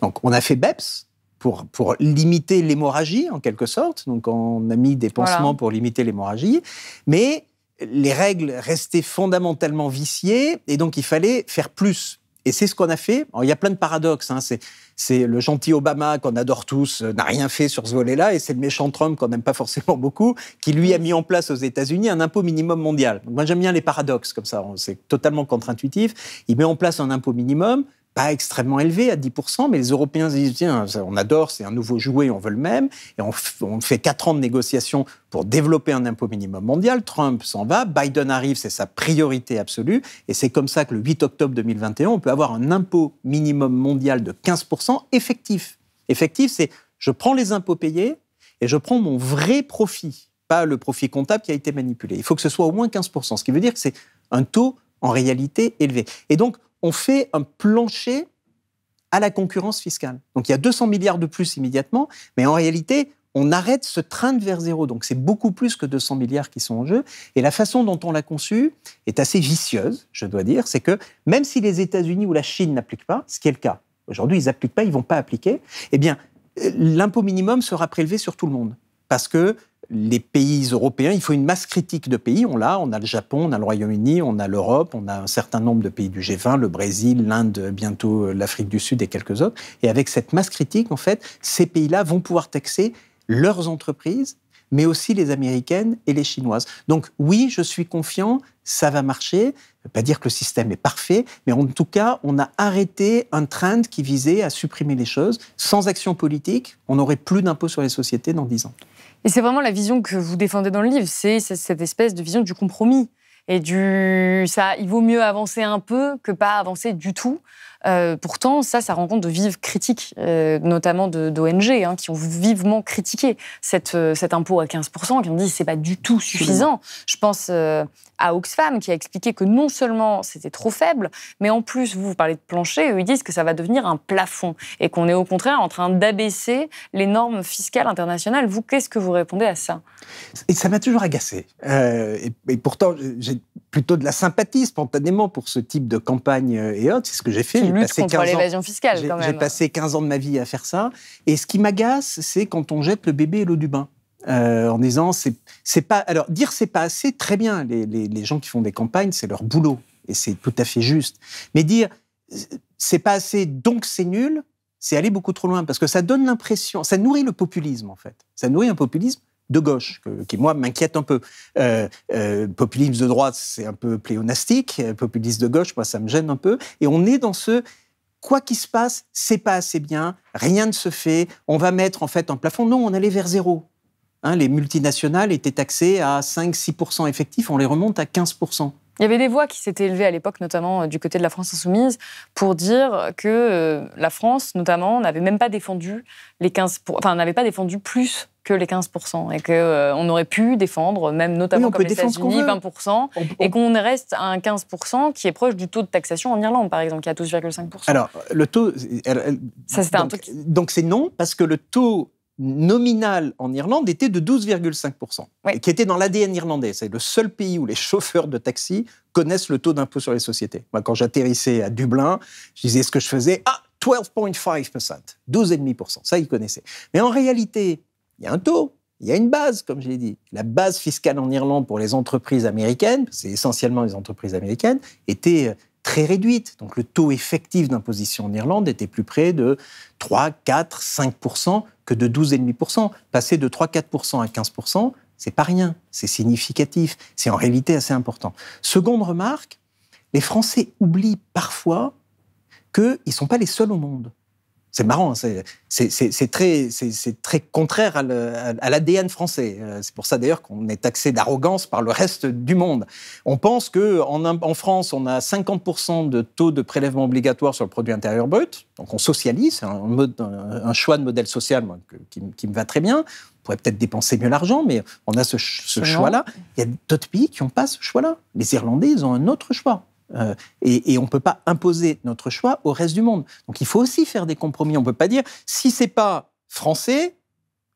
Donc, on a fait BEPS pour limiter l'hémorragie, en quelque sorte. Donc, on a mis des pansements pour limiter l'hémorragie. Mais les règles restaient fondamentalement viciées, et donc il fallait faire plus. Et c'est ce qu'on a fait. Alors, il y a plein de paradoxes. C'est le gentil Obama, qu'on adore tous, n'a rien fait sur ce volet-là, et c'est le méchant Trump, qu'on n'aime pas forcément beaucoup, qui lui a mis en place aux États-Unis un impôt minimum mondial. Donc, moi, j'aime bien les paradoxes comme ça. C'est totalement contre-intuitif. Il met en place un impôt minimum, pas extrêmement élevé, à 10%, mais les Européens disent, tiens, on adore, c'est un nouveau jouet, on veut le même. Et on fait 4 ans de négociations pour développer un impôt minimum mondial. Trump s'en va, Biden arrive, c'est sa priorité absolue. Et c'est comme ça que le 8 octobre 2021, on peut avoir un impôt minimum mondial de 15% effectif. Effectif, c'est je prends les impôts payés et je prends mon vrai profit, pas le profit comptable qui a été manipulé. Il faut que ce soit au moins 15%, ce qui veut dire que c'est un taux en réalité élevé. Et donc, on fait un plancher à la concurrence fiscale. Donc, il y a 200 milliards de plus immédiatement, mais en réalité, on arrête ce train vers zéro. Donc, c'est beaucoup plus que 200 milliards qui sont en jeu. Et la façon dont on l'a conçu est assez vicieuse, je dois dire. C'est que même si les États-Unis ou la Chine n'appliquent pas, ce qui est le cas, aujourd'hui, ils n'appliquent pas, ils ne vont pas appliquer, eh bien, l'impôt minimum sera prélevé sur tout le monde. Parce que les pays européens, il faut une masse critique de pays. On a le Japon, on a le Royaume-Uni, on a l'Europe, on a un certain nombre de pays du G20, le Brésil, l'Inde, bientôt l'Afrique du Sud et quelques autres. Et avec cette masse critique, en fait, ces pays-là vont pouvoir taxer leurs entreprises, mais aussi les américaines et les chinoises. Donc oui, je suis confiant, ça va marcher. Ça ne veut pas dire que le système est parfait, mais en tout cas, on a arrêté un trend qui visait à supprimer les choses. Sans action politique, on n'aurait plus d'impôt sur les sociétés dans 10 ans. Et c'est vraiment la vision que vous défendez dans le livre, c'est cette espèce de vision du compromis. Et il vaut mieux avancer un peu que pas avancer du tout. Pourtant, ça rencontre de vives critiques, notamment d'ONG, qui ont vivement critiqué cet impôt à 15%, qui ont dit que ce n'est pas du tout suffisant. Je pense à Oxfam, qui a expliqué que non seulement c'était trop faible, mais en plus, vous parlez de plancher, eux, ils disent que ça va devenir un plafond, et qu'on est au contraire en train d'abaisser les normes fiscales internationales. Vous, qu'est-ce que vous répondez à ça ? Et ça m'a toujours agacé. Et pourtant, j'ai plutôt de la sympathie spontanément pour ce type de campagne et autres. C'est ce que j'ai fait. Lutte contre l'évasion fiscale, quand même. J'ai passé 15 ans de ma vie à faire ça. Et ce qui m'agace, c'est quand on jette le bébé et l'eau du bain. En disant, c'est pas... Alors, dire c'est pas assez, très bien. Les gens qui font des campagnes, c'est leur boulot. Et c'est tout à fait juste. Mais dire, c'est pas assez, donc c'est nul, c'est aller beaucoup trop loin. Parce que ça donne l'impression... Ça nourrit le populisme, en fait. Ça nourrit un populisme de gauche, qui, moi, m'inquiète un peu. Populisme de droite, c'est un peu pléonastique. Populisme de gauche, moi, ça me gêne un peu. Et on est dans ce... Quoi qu'il se passe, c'est pas assez bien, rien ne se fait, on va mettre, en fait, un plafond. Non, on allait vers zéro. Les multinationales étaient taxées à 5-6% effectifs, on les remonte à 15%. Il y avait des voix qui s'étaient élevées à l'époque, notamment du côté de la France Insoumise, pour dire que la France, notamment, n'avait même pas défendu les 15%, enfin, n'avait pas défendu plus que les 15%, et qu'on aurait pu défendre, même notamment comme les États-Unis, 20%, et qu'on reste à un 15% qui est proche du taux de taxation en Irlande, par exemple, qui est à 12,5%. Alors, le taux... Ça, c'était donc c'est non, parce que le taux nominal en Irlande était de 12,5%, oui, qui était dans l'ADN irlandais. C'est le seul pays où les chauffeurs de taxi connaissent le taux d'impôt sur les sociétés. Moi, quand j'atterrissais à Dublin, je disais ce que je faisais, 12,5%, 12,5%, ça, ils connaissaient. Mais en réalité, il y a un taux, il y a une base, comme je l'ai dit. La base fiscale en Irlande pour les entreprises américaines, c'est essentiellement les entreprises américaines, était très réduite. Donc le taux effectif d'imposition en Irlande était plus près de 3, 4, 5% que de 12,5%. Passer de 3-4% à 15%, c'est pas rien, c'est significatif, c'est en réalité assez important. Seconde remarque, les Français oublient parfois qu'ils ne sont pas les seuls au monde. C'est marrant, c'est très contraire à l'ADN français. C'est pour ça d'ailleurs qu'on est taxé d'arrogance par le reste du monde. On pense qu'en France, on a 50% de taux de prélèvement obligatoire sur le produit intérieur brut. Donc on socialise, c'est un choix de modèle social qui me va très bien. On pourrait peut-être dépenser mieux l'argent, mais on a ce choix-là. Il y a d'autres pays qui n'ont pas ce choix-là. Les Irlandais, ils ont un autre choix. Et on ne peut pas imposer notre choix au reste du monde. Donc il faut aussi faire des compromis. On ne peut pas dire, si ce n'est pas français,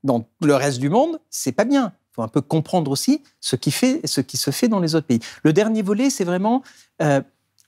dans le reste du monde, ce n'est pas bien. Il faut un peu comprendre aussi ce qui se fait dans les autres pays. Le dernier volet, c'est vraiment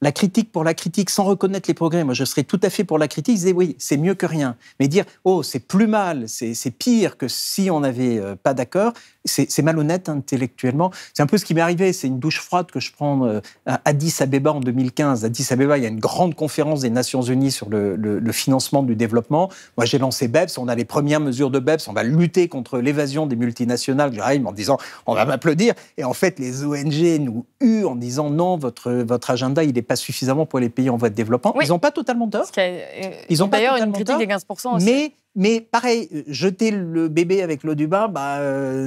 la critique pour la critique, sans reconnaître les progrès, moi je serais tout à fait pour la critique, je disais oui, c'est mieux que rien. Mais dire, oh, c'est plus mal, c'est pire que si on n'avait pas d'accord, c'est malhonnête intellectuellement. C'est un peu ce qui m'est arrivé, c'est une douche froide que je prends à Addis Abeba en 2015. À Addis Abeba, il y a une grande conférence des Nations Unies sur le financement du développement. Moi j'ai lancé BEPS, on a les premières mesures de BEPS, on va lutter contre l'évasion des multinationales. J'arrive en disant, on va m'applaudir. Et en fait, les ONG nous huent en disant, non, votre agenda, il est pas suffisamment pour les pays en voie de développement. Oui. Ils n'ont pas totalement tort. Ils ont d'ailleurs une critique des 15% aussi. Mais pareil, jeter le bébé avec l'eau du bain,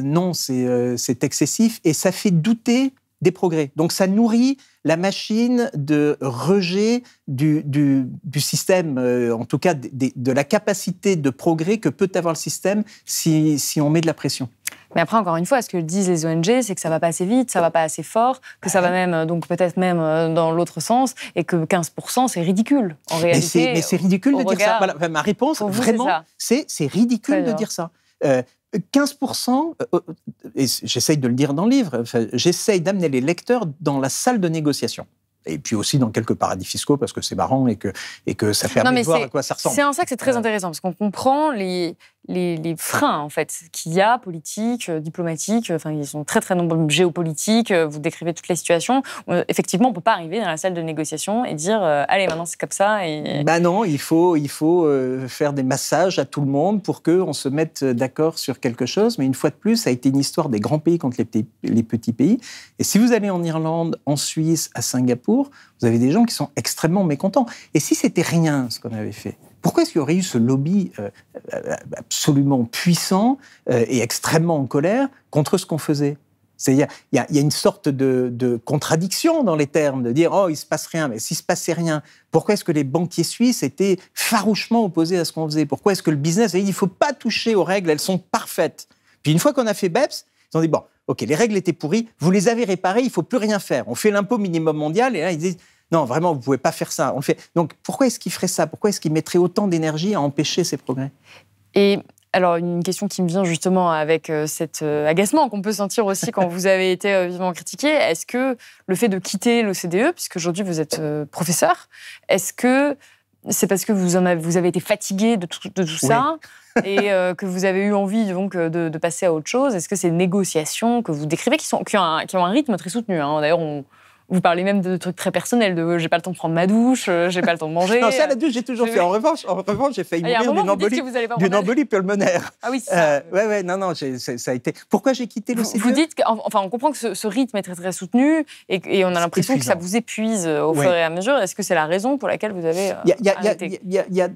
non, c'est excessif et ça fait douter des progrès. Donc ça nourrit la machine de rejet du système, en tout cas de la capacité de progrès que peut avoir le système si on met de la pression. Mais après, encore une fois, ce que disent les ONG, c'est que ça ne va pas assez vite, ça ne va pas assez fort, que ça va même, donc peut-être même dans l'autre sens, et que 15%, c'est ridicule, en réalité. Mais c'est ridicule de dire ça. Voilà, enfin, ma réponse, vraiment, c'est ridicule de dire ça. 15%, et j'essaye de le dire dans le livre, j'essaye d'amener les lecteurs dans la salle de négociation. Et puis aussi dans quelques paradis fiscaux, parce que c'est marrant et que ça permet de voir à quoi ça ressemble. C'est en ça que c'est très intéressant, parce qu'on comprend les freins, en fait, qu'il y a, politiques, diplomatiques, enfin, ils sont très, très nombreux, géopolitiques, vous décrivez toutes les situations. Effectivement, on ne peut pas arriver dans la salle de négociation et dire « Allez, maintenant, c'est comme ça ». Non, il faut faire des massages à tout le monde pour qu'on se mette d'accord sur quelque chose. Mais une fois de plus, ça a été une histoire des grands pays contre les petits pays. Et si vous allez en Irlande, en Suisse, à Singapour, vous avez des gens qui sont extrêmement mécontents. Et si c'était rien, ce qu'on avait fait, pourquoi est-ce qu'il y aurait eu ce lobby absolument puissant et extrêmement en colère contre ce qu'on faisait ? C'est-à-dire, il y a une sorte de contradiction dans les termes, de dire « Oh, il ne se passe rien ». Mais s'il ne se passait rien, pourquoi est-ce que les banquiers suisses étaient farouchement opposés à ce qu'on faisait ? Pourquoi est-ce que le business a dit « Il ne faut pas toucher aux règles, elles sont parfaites ». Puis une fois qu'on a fait BEPS, ils ont dit « Bon, ok, les règles étaient pourries, vous les avez réparées, il ne faut plus rien faire. On fait l'impôt minimum mondial ». Et là, ils disent « Non, vraiment, vous ne pouvez pas faire ça. » On le fait. Donc, pourquoi est-ce qu'ils feraient ça ? Pourquoi est-ce qu'ils mettraient autant d'énergie à empêcher ces progrès ? Et alors, une question qui me vient justement avec cet agacement qu'on peut sentir aussi quand vous avez été vivement critiqué. Est-ce que le fait de quitter l'OCDE, puisqu'aujourd'hui vous êtes professeur, est-ce que c'est parce que vous avez été fatigué de tout ça et que vous avez eu envie donc de passer à autre chose ? Est-ce que ces négociations que vous décrivez, qui ont un rythme très soutenu, hein, d'ailleurs vous parlez même de trucs très personnels, de j'ai pas le temps de prendre ma douche, j'ai pas le temps de manger. Non, ça, la douche, j'ai toujours fait. En revanche, j'ai failli mourir d'une embolie pulmonaire. Ah oui, c'est ça. Non, ça a été. Pourquoi j'ai quitté l'OCDE ? Vous dites, on comprend que ce rythme est très, très soutenu et on a l'impression que ça vous épuise au fur et à mesure. Est-ce que c'est la raison pour laquelle vous avez arrêté ? Il y a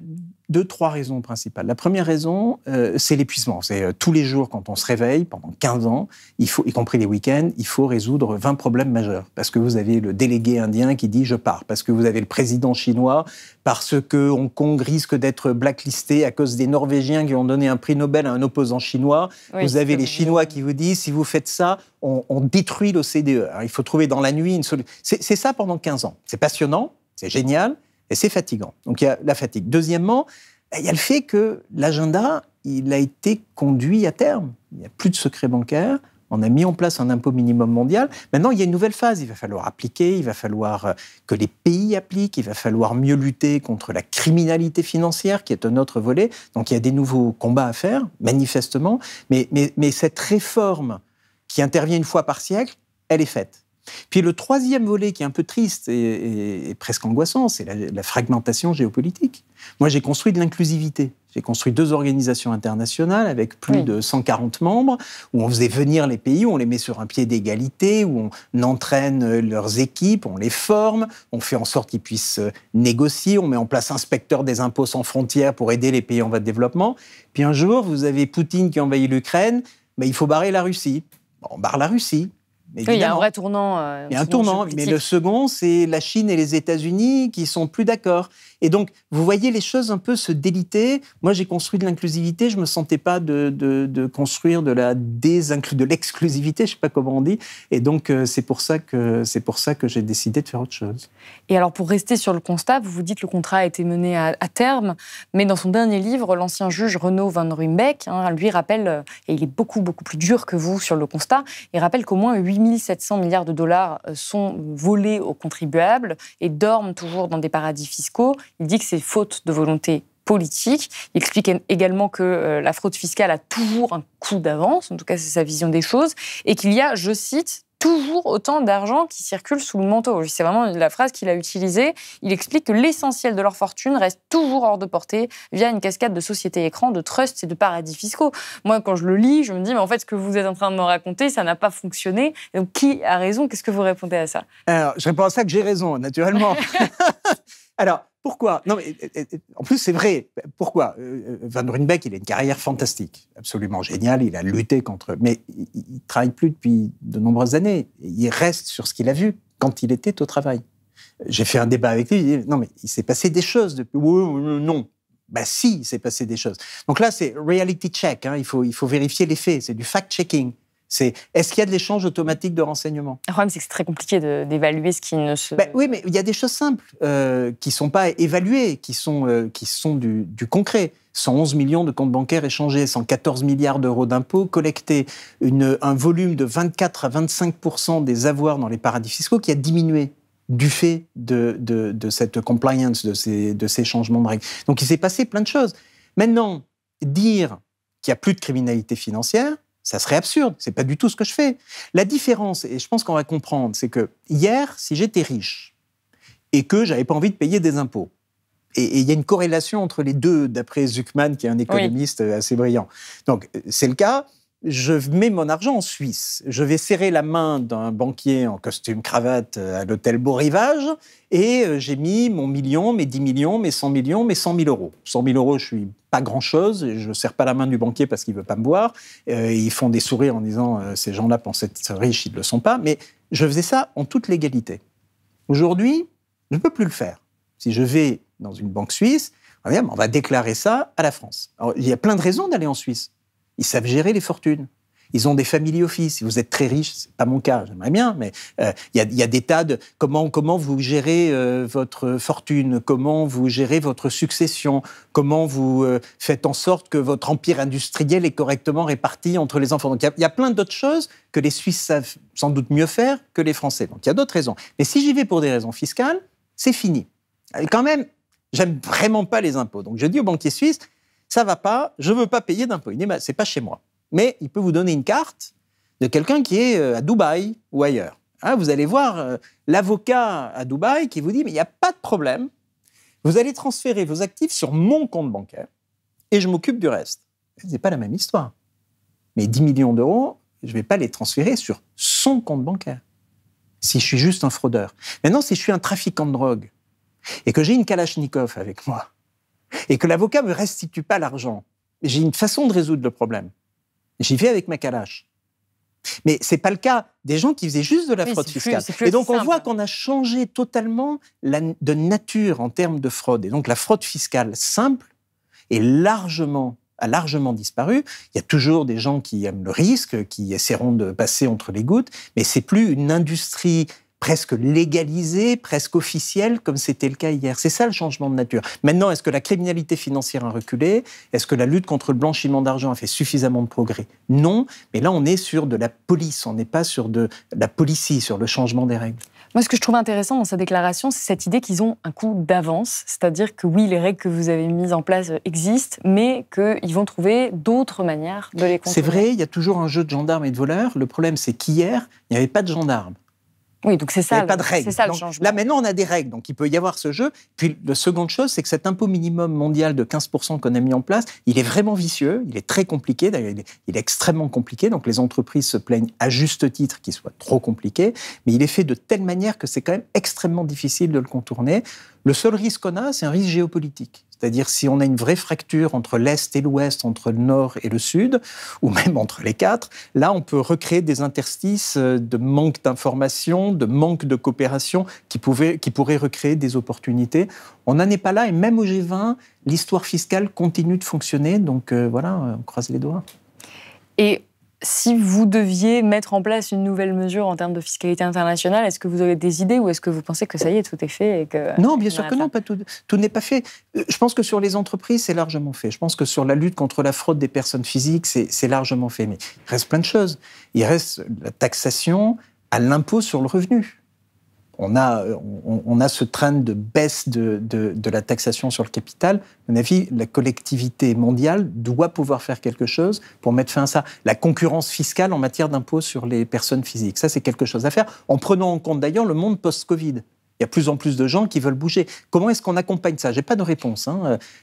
2-3 raisons principales. La première raison, c'est l'épuisement. C'est tous les jours, quand on se réveille, pendant 15 ans, y compris les week-ends, il faut résoudre 20 problèmes majeurs. Parce que vous avez le délégué indien qui dit « je pars », parce que vous avez le président chinois, parce que Hong Kong risque d'être blacklisté à cause des Norvégiens qui ont donné un prix Nobel à un opposant chinois. Oui, vous avez les Chinois qui vous disent « si vous faites ça, on détruit l'OCDE ». Alors, il faut trouver dans la nuit une solution. C'est ça pendant 15 ans. C'est passionnant, c'est génial, et c'est fatigant. Donc, il y a la fatigue. Deuxièmement, il y a le fait que l'agenda, il a été conduit à terme. Il n'y a plus de secret bancaire. On a mis en place un impôt minimum mondial. Maintenant, il y a une nouvelle phase. Il va falloir appliquer, il va falloir que les pays appliquent, il va falloir mieux lutter contre la criminalité financière, qui est un autre volet. Donc, il y a des nouveaux combats à faire, manifestement. Mais cette réforme qui intervient une fois par siècle, elle est faite. Puis le troisième volet qui est un peu triste et presque angoissant, c'est la fragmentation géopolitique. Moi, j'ai construit de l'inclusivité. J'ai construit 2 organisations internationales avec plus de 140 membres, où on faisait venir les pays, où on les met sur un pied d'égalité, où on entraîne leurs équipes, on les forme, on fait en sorte qu'ils puissent négocier, on met en place inspecteurs des impôts sans frontières pour aider les pays en voie de développement. Puis un jour, vous avez Poutine qui envahit l'Ukraine, il faut barrer la Russie. Bon, on barre la Russie. Oui, il y a un vrai tournant. Il y a un tournant, mais le second, c'est la Chine et les États-Unis qui ne sont plus d'accord. Et donc, vous voyez les choses un peu se déliter. Moi, j'ai construit de l'inclusivité, je ne me sentais pas de construire de l'exclusivité, je ne sais pas comment on dit. Et donc, c'est pour ça que j'ai décidé de faire autre chose. Et alors, pour rester sur le constat, vous vous dites que le contrat a été mené à terme, mais dans son dernier livre, l'ancien juge Renaud Van Ruymbeck, lui rappelle, et il est beaucoup, beaucoup plus dur que vous sur le constat, il rappelle qu'au moins 8 8 700 milliards de dollars sont volés aux contribuables et dorment toujours dans des paradis fiscaux. Il dit que c'est faute de volonté politique. Il explique également que la fraude fiscale a toujours un coût d'avance, en tout cas c'est sa vision des choses, et qu'il y a, je cite, toujours autant d'argent qui circule sous le manteau. C'est vraiment la phrase qu'il a utilisée. Il explique que l'essentiel de leur fortune reste toujours hors de portée via une cascade de sociétés écrans, de trusts et de paradis fiscaux. Moi, quand je le lis, je me dis, mais en fait, ce que vous êtes en train de me raconter, ça n'a pas fonctionné. Donc, qui a raison? Qu'est-ce que vous répondez à ça? Alors, je réponds à ça que j'ai raison, naturellement. Alors, pourquoi? Non, mais en plus, c'est vrai. Pourquoi? Van Ruynbeck, il a une carrière fantastique, absolument géniale. Il a lutté contre... Mais il ne travaille plus depuis de nombreuses années. Il reste sur ce qu'il a vu quand il était au travail. J'ai fait un débat avec lui. Il dit, non, mais il s'est passé des choses depuis... Non. Ben si, il s'est passé des choses. Donc là, c'est reality check. Hein. Il faut vérifier les faits. C'est du fact-checking. Est-ce qu'il y a de l'échange automatique de renseignements? Le problème, c'est que c'est très compliqué d'évaluer ce qui ne se... Oui, mais il y a des choses simples qui ne sont pas évaluées, qui sont du concret. 111 millions de comptes bancaires échangés, 114 milliards d'euros d'impôts collectés, un volume de 24 à 25% des avoirs dans les paradis fiscaux qui a diminué du fait de cette compliance, de ces changements de règles. Donc il s'est passé plein de choses. Maintenant, dire qu'il n'y a plus de criminalité financière, ça serait absurde. C'est pas du tout ce que je fais. La différence, et je pense qu'on va comprendre, c'est que hier, si j'étais riche et que j'avais pas envie de payer des impôts, et il y a une corrélation entre les deux, d'après Zuckman, qui est un économiste assez brillant. Donc, c'est le cas. Je mets mon argent en Suisse. Je vais serrer la main d'un banquier en costume cravate à l'hôtel Beau Rivage et j'ai mis mon million, mes 10 millions, mes 100 millions, mes 100 000 euros. 100 000 euros, je suis pas grand-chose. Je ne serre pas la main du banquier parce qu'il ne veut pas me voir. Ils font des sourires en disant ces gens-là pensent être riches, ils ne le sont pas. Mais je faisais ça en toute légalité. Aujourd'hui, je ne peux plus le faire. Si je vais dans une banque suisse, on va déclarer ça à la France. Alors, il y a plein de raisons d'aller en Suisse. Ils savent gérer les fortunes. Ils ont des family office. Si vous êtes très riche, c'est pas mon cas, j'aimerais bien, mais il y a des tas de comment vous gérez votre fortune, comment vous gérez votre succession, comment vous faites en sorte que votre empire industriel est correctement réparti entre les enfants. Donc il y a plein d'autres choses que les Suisses savent sans doute mieux faire que les Français. Donc il y a d'autres raisons. Mais si j'y vais pour des raisons fiscales, c'est fini. Et quand même, j'aime vraiment pas les impôts. Donc je dis au banquier suisse, ça va pas, je veux pas payer d'impôts. Il dit, c'est pas chez moi. Mais il peut vous donner une carte de quelqu'un qui est à Dubaï ou ailleurs. Hein, vous allez voir l'avocat à Dubaï qui vous dit, mais il n'y a pas de problème, vous allez transférer vos actifs sur mon compte bancaire et je m'occupe du reste. Ce n'est pas la même histoire. Mais 10 millions d'euros, je ne vais pas les transférer sur son compte bancaire. Si je suis juste un fraudeur. Maintenant, si je suis un trafiquant de drogue et que j'ai une Kalachnikov avec moi et que l'avocat ne me restitue pas l'argent, j'ai une façon de résoudre le problème. J'y vais avec ma calache. Mais ce n'est pas le cas des gens qui faisaient juste de la fraude fiscale. Et donc, on voit qu'on a changé totalement de nature en termes de fraude. Et donc, la fraude fiscale simple a largement disparu. Il y a toujours des gens qui aiment le risque, qui essaieront de passer entre les gouttes, mais ce n'est plus une industrie presque légalisée, presque officielle, comme c'était le cas hier. C'est ça le changement de nature. Maintenant, est-ce que la criminalité financière a reculé? Est-ce que la lutte contre le blanchiment d'argent a fait suffisamment de progrès? Non, mais là, on est sur de la police, on n'est pas sur de la policie, sur le changement des règles. Moi, ce que je trouve intéressant dans sa déclaration, c'est cette idée qu'ils ont un coup d'avance. C'est-à-dire que oui, les règles que vous avez mises en place existent, mais qu'ils vont trouver d'autres manières de les contourner. C'est vrai, il y a toujours un jeu de gendarmes et de voleurs. Le problème, c'est qu'hier, il n'y avait pas de gendarmes. Oui, donc c'est ça. Il n'y avait pas de règles. C'est ça le donc, changement. là, maintenant, on a des règles, donc il peut y avoir ce jeu. Puis, la seconde chose, c'est que cet impôt minimum mondial de 15% qu'on a mis en place, il est vraiment vicieux, il est très compliqué. D'ailleurs, il est extrêmement compliqué. Donc, les entreprises se plaignent à juste titre qu'il soit trop compliqué. Mais il est fait de telle manière que c'est quand même extrêmement difficile de le contourner. Le seul risque qu'on a, c'est un risque géopolitique. C'est-à-dire si on a une vraie fracture entre l'Est et l'Ouest, entre le Nord et le Sud, ou même entre les quatre, là, on peut recréer des interstices de manque d'information, de manque de coopération qui pourraient recréer des opportunités. On n'en est pas là, et même au G20, l'histoire fiscale continue de fonctionner. Donc voilà, on croise les doigts. Et Si vous deviez mettre en place une nouvelle mesure en termes de fiscalité internationale, est-ce que vous avez des idées ou est-ce que vous pensez que ça y est, tout est fait et que... Non, bien sûr que non, pas tout n'est pas fait. Je pense que sur les entreprises, c'est largement fait. Je pense que sur la lutte contre la fraude des personnes physiques, c'est largement fait. Mais il reste plein de choses. Il reste la taxation à l'impôt sur le revenu. On a ce trend de baisse de la taxation sur le capital. À mon avis, la collectivité mondiale doit pouvoir faire quelque chose pour mettre fin à ça. La concurrence fiscale en matière d'impôt sur les personnes physiques, ça c'est quelque chose à faire, en prenant en compte d'ailleurs le monde post-Covid. Il y a plus en plus de gens qui veulent bouger. Comment est-ce qu'on accompagne ça ? J'ai pas de réponse.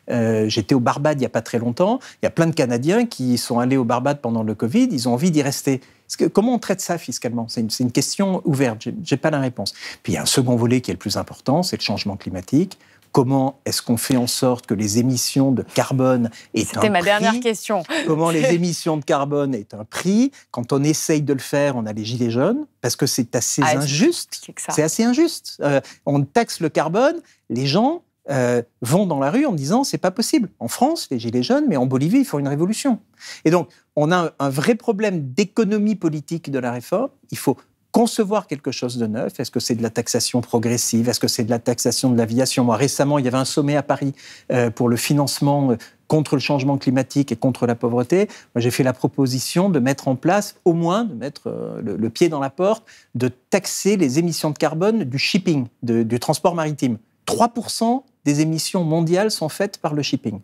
J'étais au Barbade il n'y a pas très longtemps. Il y a plein de Canadiens qui sont allés au Barbade pendant le Covid. Ils ont envie d'y rester. Comment on traite ça fiscalement ? C'est une question ouverte. J'ai pas la réponse. Puis il y a un second volet qui est le plus important, c'est le changement climatique. Comment est-ce qu'on fait en sorte que les émissions de carbone aient un prix ? C'était ma dernière question. Comment les émissions de carbone aient un prix ? Quand on essaye de le faire, on a les gilets jaunes, parce que c'est assez injuste. C'est assez injuste. On taxe le carbone, les gens vont dans la rue en disant c'est pas possible. En France, les gilets jaunes, mais en Bolivie, il faut une révolution. Et donc, on a un vrai problème d'économie politique de la réforme. Il faut concevoir quelque chose de neuf. Est-ce que c'est de la taxation progressive ? Est-ce que c'est de la taxation de l'aviation ? Moi, récemment, il y avait un sommet à Paris pour le financement contre le changement climatique et contre la pauvreté. Moi, j'ai fait la proposition de mettre en place, au moins, de mettre le pied dans la porte, de taxer les émissions de carbone du shipping, du transport maritime. 3% des émissions mondiales sont faites par le shipping.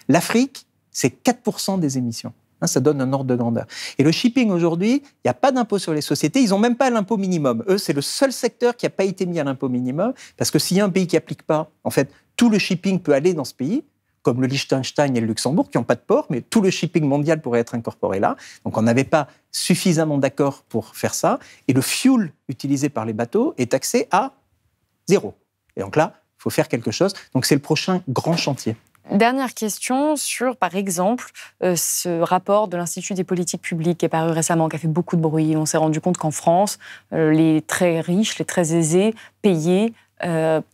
L'Afrique, c'est 4% des émissions. Ça donne un ordre de grandeur. Et le shipping, aujourd'hui, il n'y a pas d'impôt sur les sociétés. Ils n'ont même pas l'impôt minimum. Eux, c'est le seul secteur qui n'a pas été mis à l'impôt minimum. Parce que s'il y a un pays qui n'applique pas, en fait, tout le shipping peut aller dans ce pays, comme le Liechtenstein et le Luxembourg, qui n'ont pas de port, mais tout le shipping mondial pourrait être incorporé là. Donc, on n'avait pas suffisamment d'accords pour faire ça. Et le fuel utilisé par les bateaux est taxé à 0. Et donc là, il faut faire quelque chose. Donc, c'est le prochain grand chantier. Dernière question sur, par exemple, ce rapport de l'Institut des politiques publiques qui est paru récemment, qui a fait beaucoup de bruit. On s'est rendu compte qu'en France, les très riches, les très aisés payaient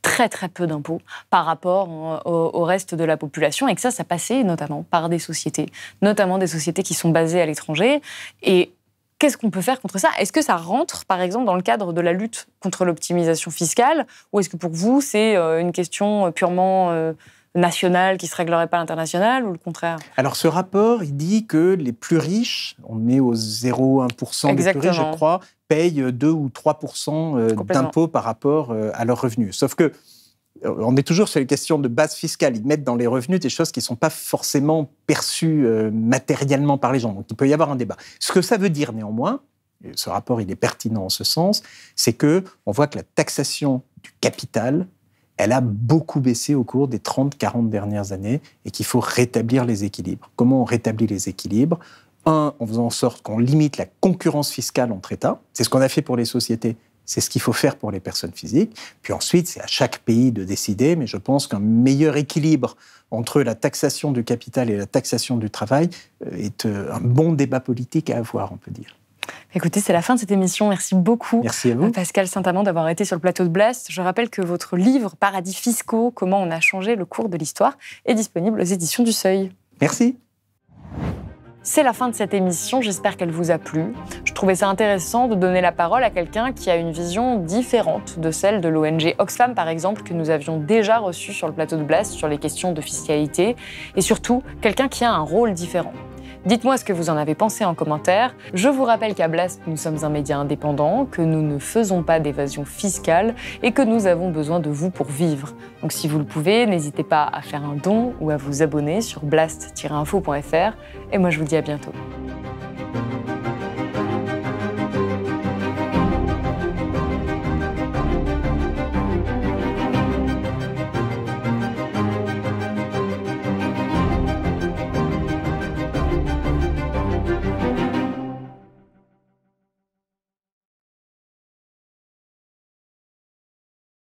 très très peu d'impôts par rapport au reste de la population et que ça passait notamment par des sociétés, notamment des sociétés qui sont basées à l'étranger. Et qu'est-ce qu'on peut faire contre ça ? Est-ce que ça rentre, par exemple, dans le cadre de la lutte contre l'optimisation fiscale ou est-ce que pour vous, c'est une question purement nationale qui ne se réglerait pas à l'international ou le contraire ? Alors, ce rapport, il dit que les plus riches, on est aux 0,1% des plus riches, je crois, payent 2 ou 3% d'impôts par rapport à leurs revenus. Sauf que on est toujours sur les questions de base fiscale. Ils mettent dans les revenus des choses qui ne sont pas forcément perçues matériellement par les gens. Donc, il peut y avoir un débat. Ce que ça veut dire, néanmoins, et ce rapport, il est pertinent en ce sens, c'est qu'on voit que la taxation du capital, elle a beaucoup baissé au cours des 30-40 dernières années et qu'il faut rétablir les équilibres. Comment on rétablit les équilibres ? En faisant en sorte qu'on limite la concurrence fiscale entre États. C'est ce qu'on a fait pour les sociétés. C'est ce qu'il faut faire pour les personnes physiques. Puis ensuite, c'est à chaque pays de décider, mais je pense qu'un meilleur équilibre entre la taxation du capital et la taxation du travail est un bon débat politique à avoir, on peut dire. Écoutez, c'est la fin de cette émission. Merci beaucoup, merci à vous. Pascal Saint-Amand, d'avoir été sur le plateau de Blast. Je rappelle que votre livre « Paradis fiscaux, comment on a changé le cours de l'histoire » est disponible aux éditions du Seuil. Merci. C'est la fin de cette émission, j'espère qu'elle vous a plu. Je trouvais ça intéressant de donner la parole à quelqu'un qui a une vision différente de celle de l'ONG Oxfam, par exemple, que nous avions déjà reçue sur le plateau de Blast sur les questions de fiscalité, et surtout, quelqu'un qui a un rôle différent. Dites-moi ce que vous en avez pensé en commentaire. Je vous rappelle qu'à Blast, nous sommes un média indépendant, que nous ne faisons pas d'évasion fiscale et que nous avons besoin de vous pour vivre. Donc si vous le pouvez, n'hésitez pas à faire un don ou à vous abonner sur blast-info.fr. Et moi, je vous dis à bientôt.